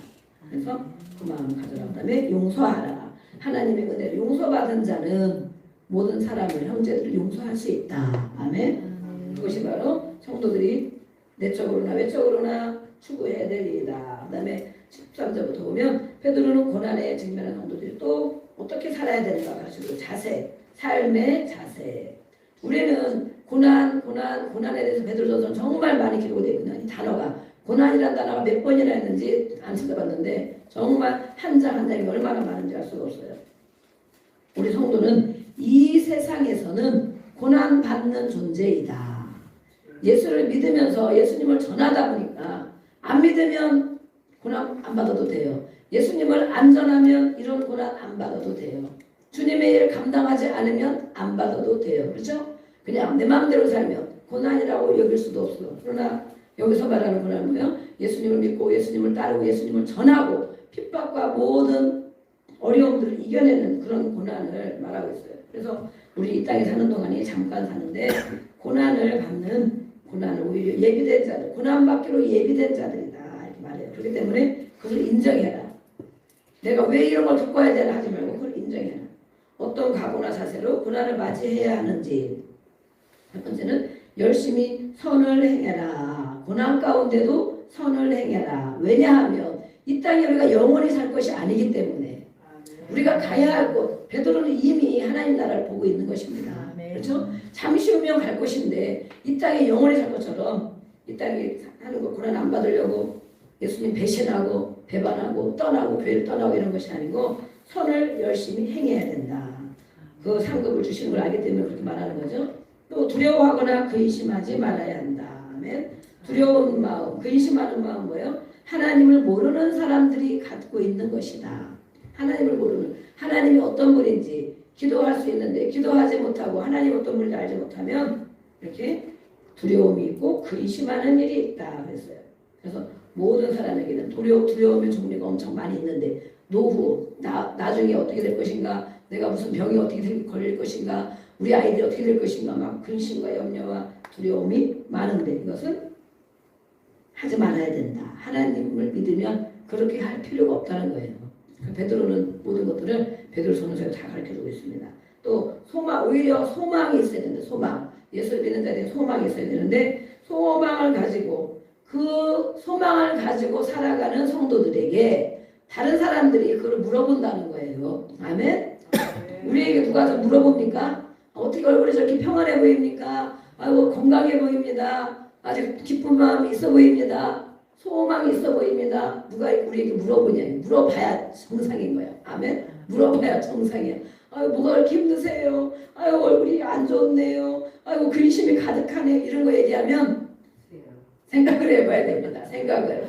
그래서 그 마음을 가져라. 그다음에 용서하라. 하나님의 은혜를 용서받은 자는 모든 사람을, 형제들을 용서할 수 있다. 아멘. 그것이 바로 성도들이 내적으로나 외적으로나 추구해야 될 일이다. 그 다음에 13절부터 보면 베드로는 고난에 직면한 성도들이 또 어떻게 살아야 되는가 가지고 자세, 삶의 자세. 우리는 고난에 대해서 베드로전서는 정말 많이 기록되어 있거든요. 이 단어가 고난이라는 단어가 몇 번이나 했는지 안 찾아봤는데 정말 한 장 한 장이 얼마나 많은지 알 수가 없어요. 우리 성도는 이 세상에서는 고난받는 존재이다. 예수를 믿으면서 예수님을 전하다 보니까 안 믿으면 고난 안 받아도 돼요. 예수님을 안 전하면 이런 고난 안 받아도 돼요. 주님의 일을 감당하지 않으면 안 받아도 돼요. 그렇죠? 그냥 내 마음대로 살면 고난이라고 여길 수도 없어. 그러나 여기서 말하는 고난은 뭐예요? 예수님을 믿고 예수님을 따르고 예수님을 전하고 핍박과 모든 어려움들을 이겨내는 그런 고난을 말하고 있어요. 그래서 우리 이 땅에 사는 동안이 잠깐 사는데 고난을 받는, 고난을 오히려 예비된 자들, 고난받기로 예비된 자들이다 이렇게 말해요. 그렇기 때문에 그걸 인정해라. 내가 왜 이런 걸 겪어야 되나 하지 말고 그걸 인정해라. 어떤 각오나 자세로 고난을 맞이해야 하는지. 첫 번째는 열심히 선을 행해라. 고난 가운데도 선을 행해라. 왜냐하면 이 땅에 우리가 영원히 살 것이 아니기 때문에 우리가 가야 할 곳, 베드로는 이미 하나님 나라를 보고 있는 것입니다. 그렇죠? 잠시 후면 갈 것인데 이 땅에 영원히 살 것처럼 이 땅에 하는 거 고난 안 받으려고 예수님 배신하고 배반하고 떠나고 교회를 떠나고 이런 것이 아니고 선을 열심히 행해야 된다. 그 상급을 주시는 걸 알기 때문에 그렇게 말하는 거죠. 또 두려워하거나 근심하지 말아야 한다. 아멘. 두려운 마음, 근심하는 마음 뭐예요? 하나님을 모르는 사람들이 갖고 있는 것이다. 하나님을 모르는, 하나님이 어떤 분인지 기도할 수 있는데 기도하지 못하고 하나님 어떤 분인지 알지 못하면 이렇게 두려움이 있고 근심하는 일이 있다 그랬어요. 그래서 모든 사람에게는 두려움의 종류가 엄청 많이 있는데 노후, 나중에 어떻게 될 것인가, 내가 무슨 병이 어떻게 걸릴 것인가, 우리 아이들이 어떻게 될 것인가 막 근심과 염려와 두려움이 많은데 이것은 하지 말아야 된다. 하나님을 믿으면 그렇게 할 필요가 없다는 거예요. 베드로는 모든 것들을 베드로전서에 다 가르쳐주고 있습니다. 또 소망, 오히려 소망이 있어야 된다. 소망. 예수를 믿는 자들이 소망이 있어야 되는데 소망을 가지고 그 소망을 가지고 살아가는 성도들에게 다른 사람들이 그걸 물어본다는 거예요. 아멘? 우리에게 누가 좀 물어봅니까? 어떻게 얼굴이 저렇게 평안해 보입니까? 아이고 건강해 보입니다. 아주 기쁜 마음이 있어 보입니다. 소망이 있어 보입니다. 누가 우리에게 물어보냐? 물어봐야 정상인 거야. 아멘? 물어봐야 정상이야. 아유 뭐가 그렇게 힘드세요? 아유 얼굴이 안 좋네요. 아이고 근심이 가득하네. 이런 거 얘기하면 생각을 해봐야 됩니다. 생각을.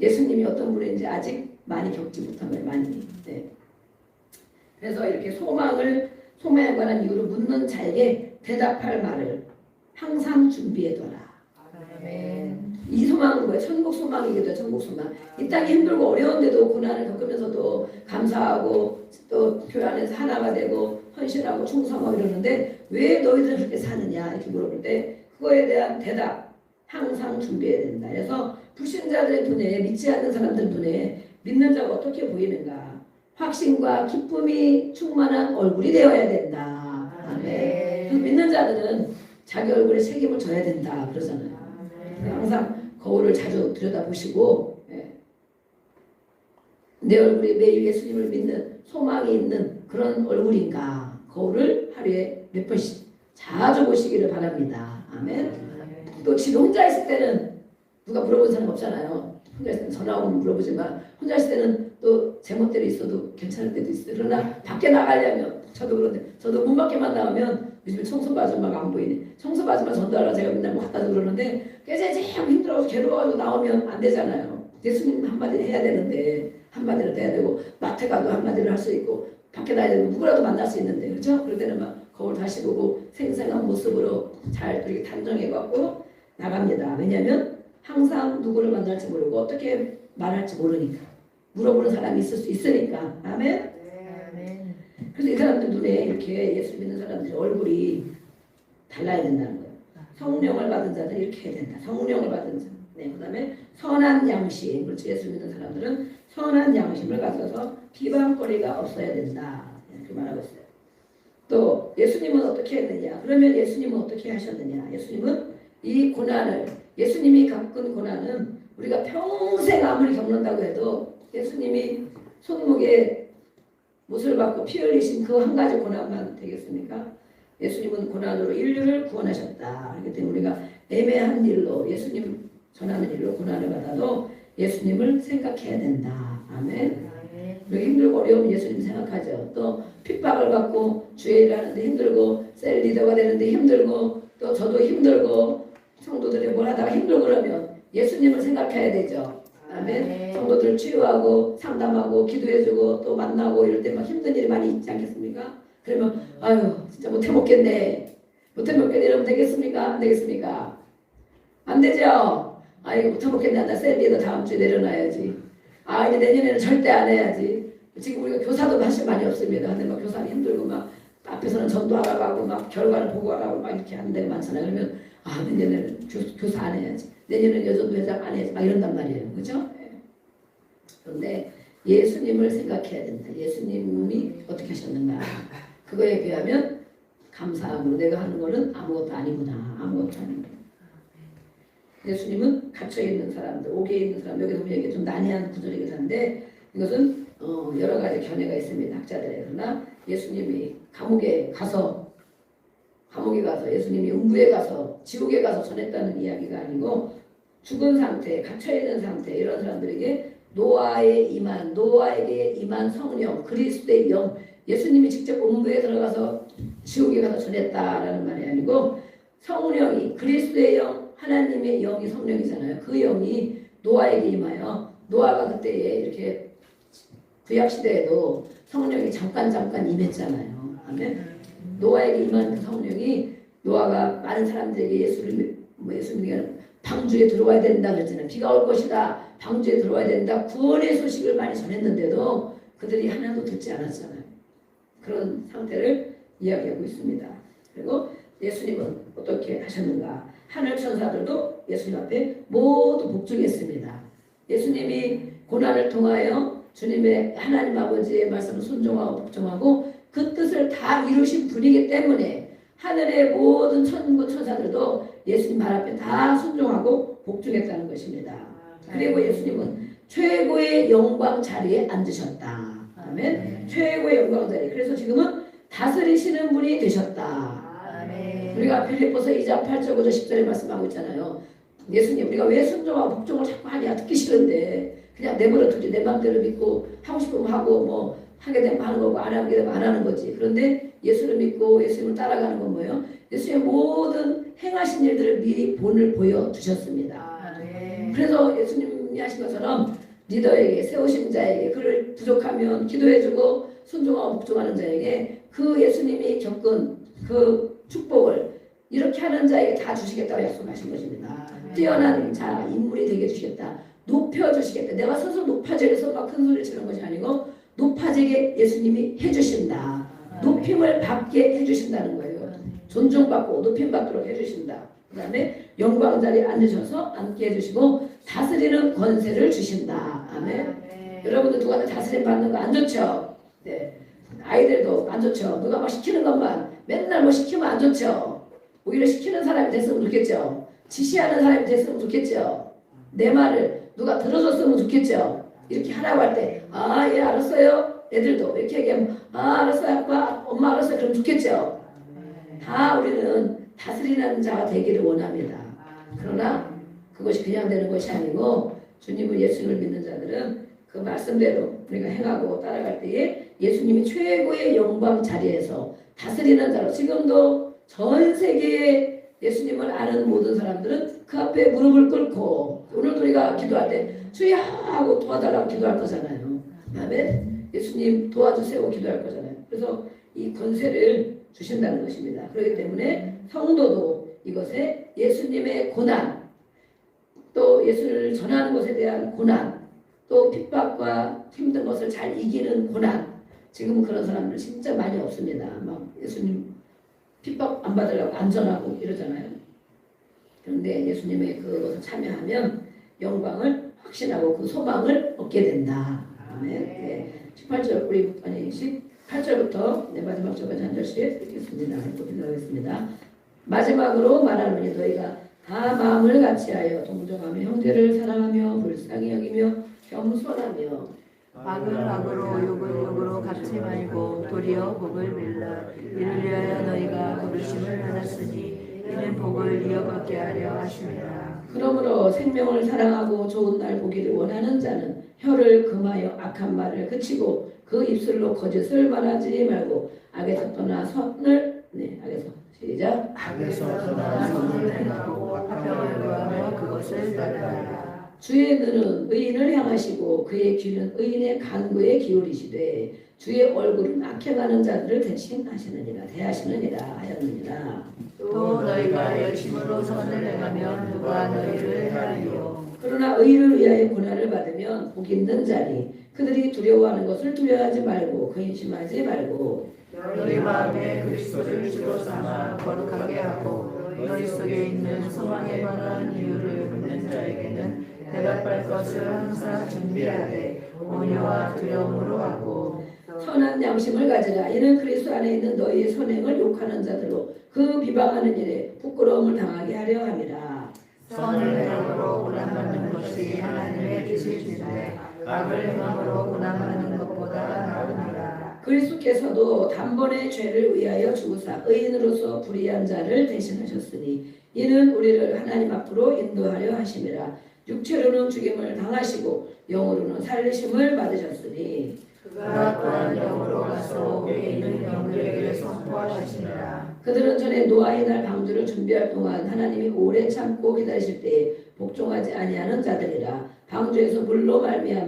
예수님이 어떤 분인지 아직 많이 겪지 못한 거예요. 많이. 네. 그래서 이렇게 소망에 관한 이유로 묻는 자에게 대답할 말을 항상 준비해둬라. 아멘. 이 소망은 뭐예요? 천국 소망이기도 해요. 천국 소망. 이 땅이 힘들고 어려운데도 고난을 겪으면서도 감사하고 또 교회 안에서 하나가 되고 헌신하고 충성하고 이러는데 왜 너희들은 그렇게 사느냐 이렇게 물어볼 때 그거에 대한 대답 항상 준비해야 된다. 그래서 불신자들의 눈에, 믿지 않는 사람들 눈에 믿는 자가 어떻게 보이는가? 확신과 기쁨이 충만한 얼굴이 되어야 된다. 아멘. 그래서 믿는 자들은 자기 얼굴에 책임을 져야 된다 그러잖아요. 항상 거울을 자주 들여다보시고 내 얼굴이 매일 예수님을 믿는 소망이 있는 그런 얼굴인가 거울을 하루에 몇 번씩 자주 보시기를 바랍니다. 아멘. 또 집에 혼자 있을 때는 누가 물어본 사람 없잖아요. 혼자 있을 때는 전화 오면 물어보지만 혼자 있을 때는 또 제멋대로 있어도 괜찮을 때도 있어요. 그러나 밖에 나가려면 저도 그런데 저도 문 밖에만 나오면 요즘에 청소부 아줌마가 안 보이네. 청소부 아줌마 전도하러 제가 맨날 뭐 갖다 주고 그러는데 깨재재하고 힘들어서 괴로워가지고 나오면 안 되잖아요. 예수님 한마디 해야 되는데 한마디를 해야 되고 마트 가도 한마디를 할 수 있고 밖에 나야 되면 누구라도 만날 수 있는데 그렇죠? 그럴 때는 막 거울 다시 보고 생생한 모습으로 잘 이렇게 단정해갖고 나갑니다. 왜냐하면 항상 누구를 만날지 모르고 어떻게 말할지 모르니까 물어보는 사람이 있을 수 있으니까. 아멘. 그래서 이 사람들 눈에 이렇게 예수 믿는 사람들 얼굴이 달라야 된다는 거예요. 성령을 받은 자는 이렇게 해야 된다. 성령을 받은 자. 네, 그다음에 선한 양심. 그렇지. 예수 믿는 사람들은 선한 양심을 가져서 비방거리가 없어야 된다. 이렇게 말하고 있어요. 또 예수님은 어떻게 했느냐? 그러면 예수님은 어떻게 하셨느냐? 예수님은 이 고난을 예수님이 겪은 고난은 우리가 평생 아무리 겪는다고 해도 예수님이 손목에 못을 받고 피 흘리신 그 한 가지 고난만 되겠습니까? 예수님은 고난으로 인류를 구원하셨다. 그렇기 때문에 우리가 애매한 일로 예수님 전하는 일로 고난을 받아도 예수님을 생각해야 된다. 아멘. 우리가 힘들고 어려우면 예수님 생각하죠. 또 핍박을 받고 주의 일을 하는데 힘들고 셀 리더가 되는데 힘들고 또 저도 힘들고 성도들이 뭘 하다가 힘들고 그러면 예수님을 생각해야 되죠. 아멘. 성도들 치유하고 상담하고 기도해주고 또 만나고 이럴 때 막 힘든 일이 많이 있지 않겠습니까? 그러면 아유 진짜 못해 먹겠네. 못해 먹겠네 이러면 되겠습니까? 안 되겠습니까? 안 되죠. 아 이거 못해 먹겠네. 나 셀리더 다음 주에 내려놔야지. 아 이제 내년에는 절대 안 해야지. 지금 우리가 교사도 사실 많이 없습니다. 근데 막 교사는 힘들고 막 앞에서는 전도하라고 하고 막 결과를 보고하라고 막 이렇게 하는 데가 많잖아요. 그러면 아 내년에는 교사 안 해야지. 내년에는 여전도 회장 안 해야지. 막 이런단 말이에요. 그죠? 그런데 예수님을 생각해야 된다. 예수님이 어떻게 하셨는가. 그거에 비하면 감사함으로 내가 하는 거는 아무것도 아니구나. 아무것도 아니구나. 예수님은 갇혀있는 사람들, 옥에 있는 사람, 여기서 보면 이게 좀 난해한 구절이긴 한데 이것은 여러 가지 견해가 있습니다. 학자들의. 그러나 예수님이 감옥에 가서 예수님이 음부에 가서 지옥에 가서 전했다는 이야기가 아니고 죽은 상태, 갇혀있는 상태 이런 사람들에게 노아에게 임한 성령, 그리스도의 영 예수님이 직접 음부에 들어가서 지옥에 가서 전했다라는 말이 아니고 성령이 그리스도의 영, 하나님의 영이 성령이잖아요. 그 영이 노아에게 임하여 노아가 그때에 이렇게 구약시대에도 성령이 잠깐 임했잖아요. 아멘. 노아에게 임한 그 성령이 노아가 많은 사람들에게 예수님이 방주에 들어와야 된다 그랬잖아요. 비가 올 것이다. 방주에 들어와야 된다. 구원의 소식을 많이 전했는데도 그들이 하나도 듣지 않았잖아요. 그런 상태를 이야기하고 있습니다. 그리고 예수님은 어떻게 하셨는가? 하늘 천사들도 예수님 앞에 모두 복종했습니다. 예수님이 고난을 통하여 주님의 하나님 아버지의 말씀을 순종하고 복종하고 그 뜻을 다 이루신 분이기 때문에 하늘의 모든 천사들도 예수님 말 앞에 다 순종하고 복종했다는 것입니다. 그리고 예수님은 최고의 영광 자리에 앉으셨다. 아멘. 최고의 영광 자리. 그래서 지금은 다스리시는 분이 되셨다. 우리가 빌립보서 2장 8절 9절 10절에 말씀하고 있잖아요. 예수님 우리가 왜 순종하고 복종을 자꾸 하냐. 듣기 싫은데 그냥 내버려 두지. 내 마음대로 믿고 하고 싶으면 하고 뭐 하게 되면 하는 거고 안 하게 되면 안 하는 거지. 그런데 예수를 믿고 예수님을 따라가는 건 뭐예요? 예수님의 모든 행하신 일들을 미리 본을 보여주셨습니다. 그래서 예수님이 하신 것처럼 리더에게 세우신 자에게 그를 부족하면 기도해주고 순종하고 복종하는 자에게 그 예수님이 겪은 그 축복을 이렇게 하는 자에게 다 주시겠다고 약속하신 것입니다. 뛰어난 자 인물이 되게 주시겠다. 높여주시겠다. 내가 스스로 높아져서 막 큰 소리를 치는 것이 아니고 높아지게 예수님이 해주신다. 높임을 받게 해주신다는 거예요. 존중받고 높임받도록 해주신다. 그 다음에 영광 자리에 앉으셔서 앉게 해주시고 다스리는 권세를 주신다. 아멘. 여러분들 누가 다스림 받는 거 안 좋죠? 네. 아이들도 안 좋죠. 누가 막 시키는 것만 맨날 뭐 시키면 안 좋죠. 오히려 시키는 사람이 됐으면 좋겠죠. 지시하는 사람이 됐으면 좋겠죠. 내 말을 누가 들어줬으면 좋겠죠. 이렇게 하라고 할 때, 아, 예, 알았어요. 애들도 이렇게 얘기하면, 아, 알았어요, 아빠, 엄마 알았어요. 그럼 좋겠죠. 다 우리는 다스리는 자가 되기를 원합니다. 그러나 그것이 그냥 되는 것이 아니고 주님을 예수님을 믿는 자들은 그 말씀대로 우리가 행하고 따라갈 때에 예수님이 최고의 영광 자리에서 다스리는 자로 지금도 전 세계에 예수님을 아는 모든 사람들은 그 앞에 무릎을 꿇고 오늘도 우리가 기도할 때 주여 하고 도와달라고 기도할 거잖아요. 그다음에 예수님 도와주세요 기도할 거잖아요. 그래서 이 권세를 주신다는 것입니다. 그렇기 때문에 성도도 이것에 예수님의 고난 또 예수를 전하는 것에 대한 고난 또 핍박과 힘든 것을 잘 이기는 고난 지금은 그런 사람들 진짜 많이 없습니다. 막 예수님 핍박 안 받으려고 안전하고 이러잖아요. 그런데 예수님의 그것을 참여하면 영광을 확신하고 그 소망을 얻게 된다. 아멘. 네. 18절 우리 아니 18절부터 네, 마지막 절까지 한 절씩 읽겠습니다. 읽어보겠습니다. 마지막으로 말하노니 너희가 다 마음을 같이하여 동정하며 형제를 사랑하며 불쌍히 여기며 겸손하며 악을 악으로 욕을 욕으로 갚지 말고 도리어 복을 빌라. 이를 위하여 너희가 부르심을 받았으니 이는 복을 이어받게 하려 하심이라. 그러므로 생명을 사랑하고 좋은 날 보기를 원하는 자는 혀를 금하여 악한 말을 그치고 그 입술로 거짓을 말하지 말고 악에서 떠나 선을 악에서 시작 악에서 떠나 선을 행하고 화평을 구하며 그것을 따르라. 주의 눈은 의인을 향하시고 그의 귀는 의인의 간구에 기울이시되 주의 얼굴은 악행하는 자들을 대신하시느니라 대하시느니라 하였느니라. 또 너희가 열심으로 선을 행하면 누가 너희를 해하리요. 그러나 의인을 위하여 고난을 받으면 복 있는 자니 그들이 두려워하는 것을 두려워하지 말고 근심하지 말고 너희 마음에 그리스도를 주로 삼아 거룩하게 하고 너희 속에 있는 소망에 관한 이유를 묻는 자에게는 대답할 것을 항상 준비하되 온유와 두려움으로 하고 선한 양심을 가지라. 이는 그리스도 안에 있는 너희의 선행을 욕하는 자들로 그 비방하는 일에 부끄러움을 당하게 하려 함이라. 선을 행함으로 고난받는 것이 하나님의 뜻이신데 악을 행함으로 고난받는 것보다 나으니라. 그리스도께서도 단번에 죄를 위하여 죽으사 의인으로서 불의한 자를 대신하셨으니 이는 우리를 하나님 앞으로 인도하려 하심이라. 육체로는 죽임을 당하시고 영으로는 살리심을 받으셨으니 그가 또한 영으로 가서 위에 있는 영들에게 선포하시니라. 그들은 전에 노아의 날 방주를 준비할 동안 하나님이 오래 참고 기다리실 때에 복종하지 아니하는 자들이라. 방주에서 물로 말미암아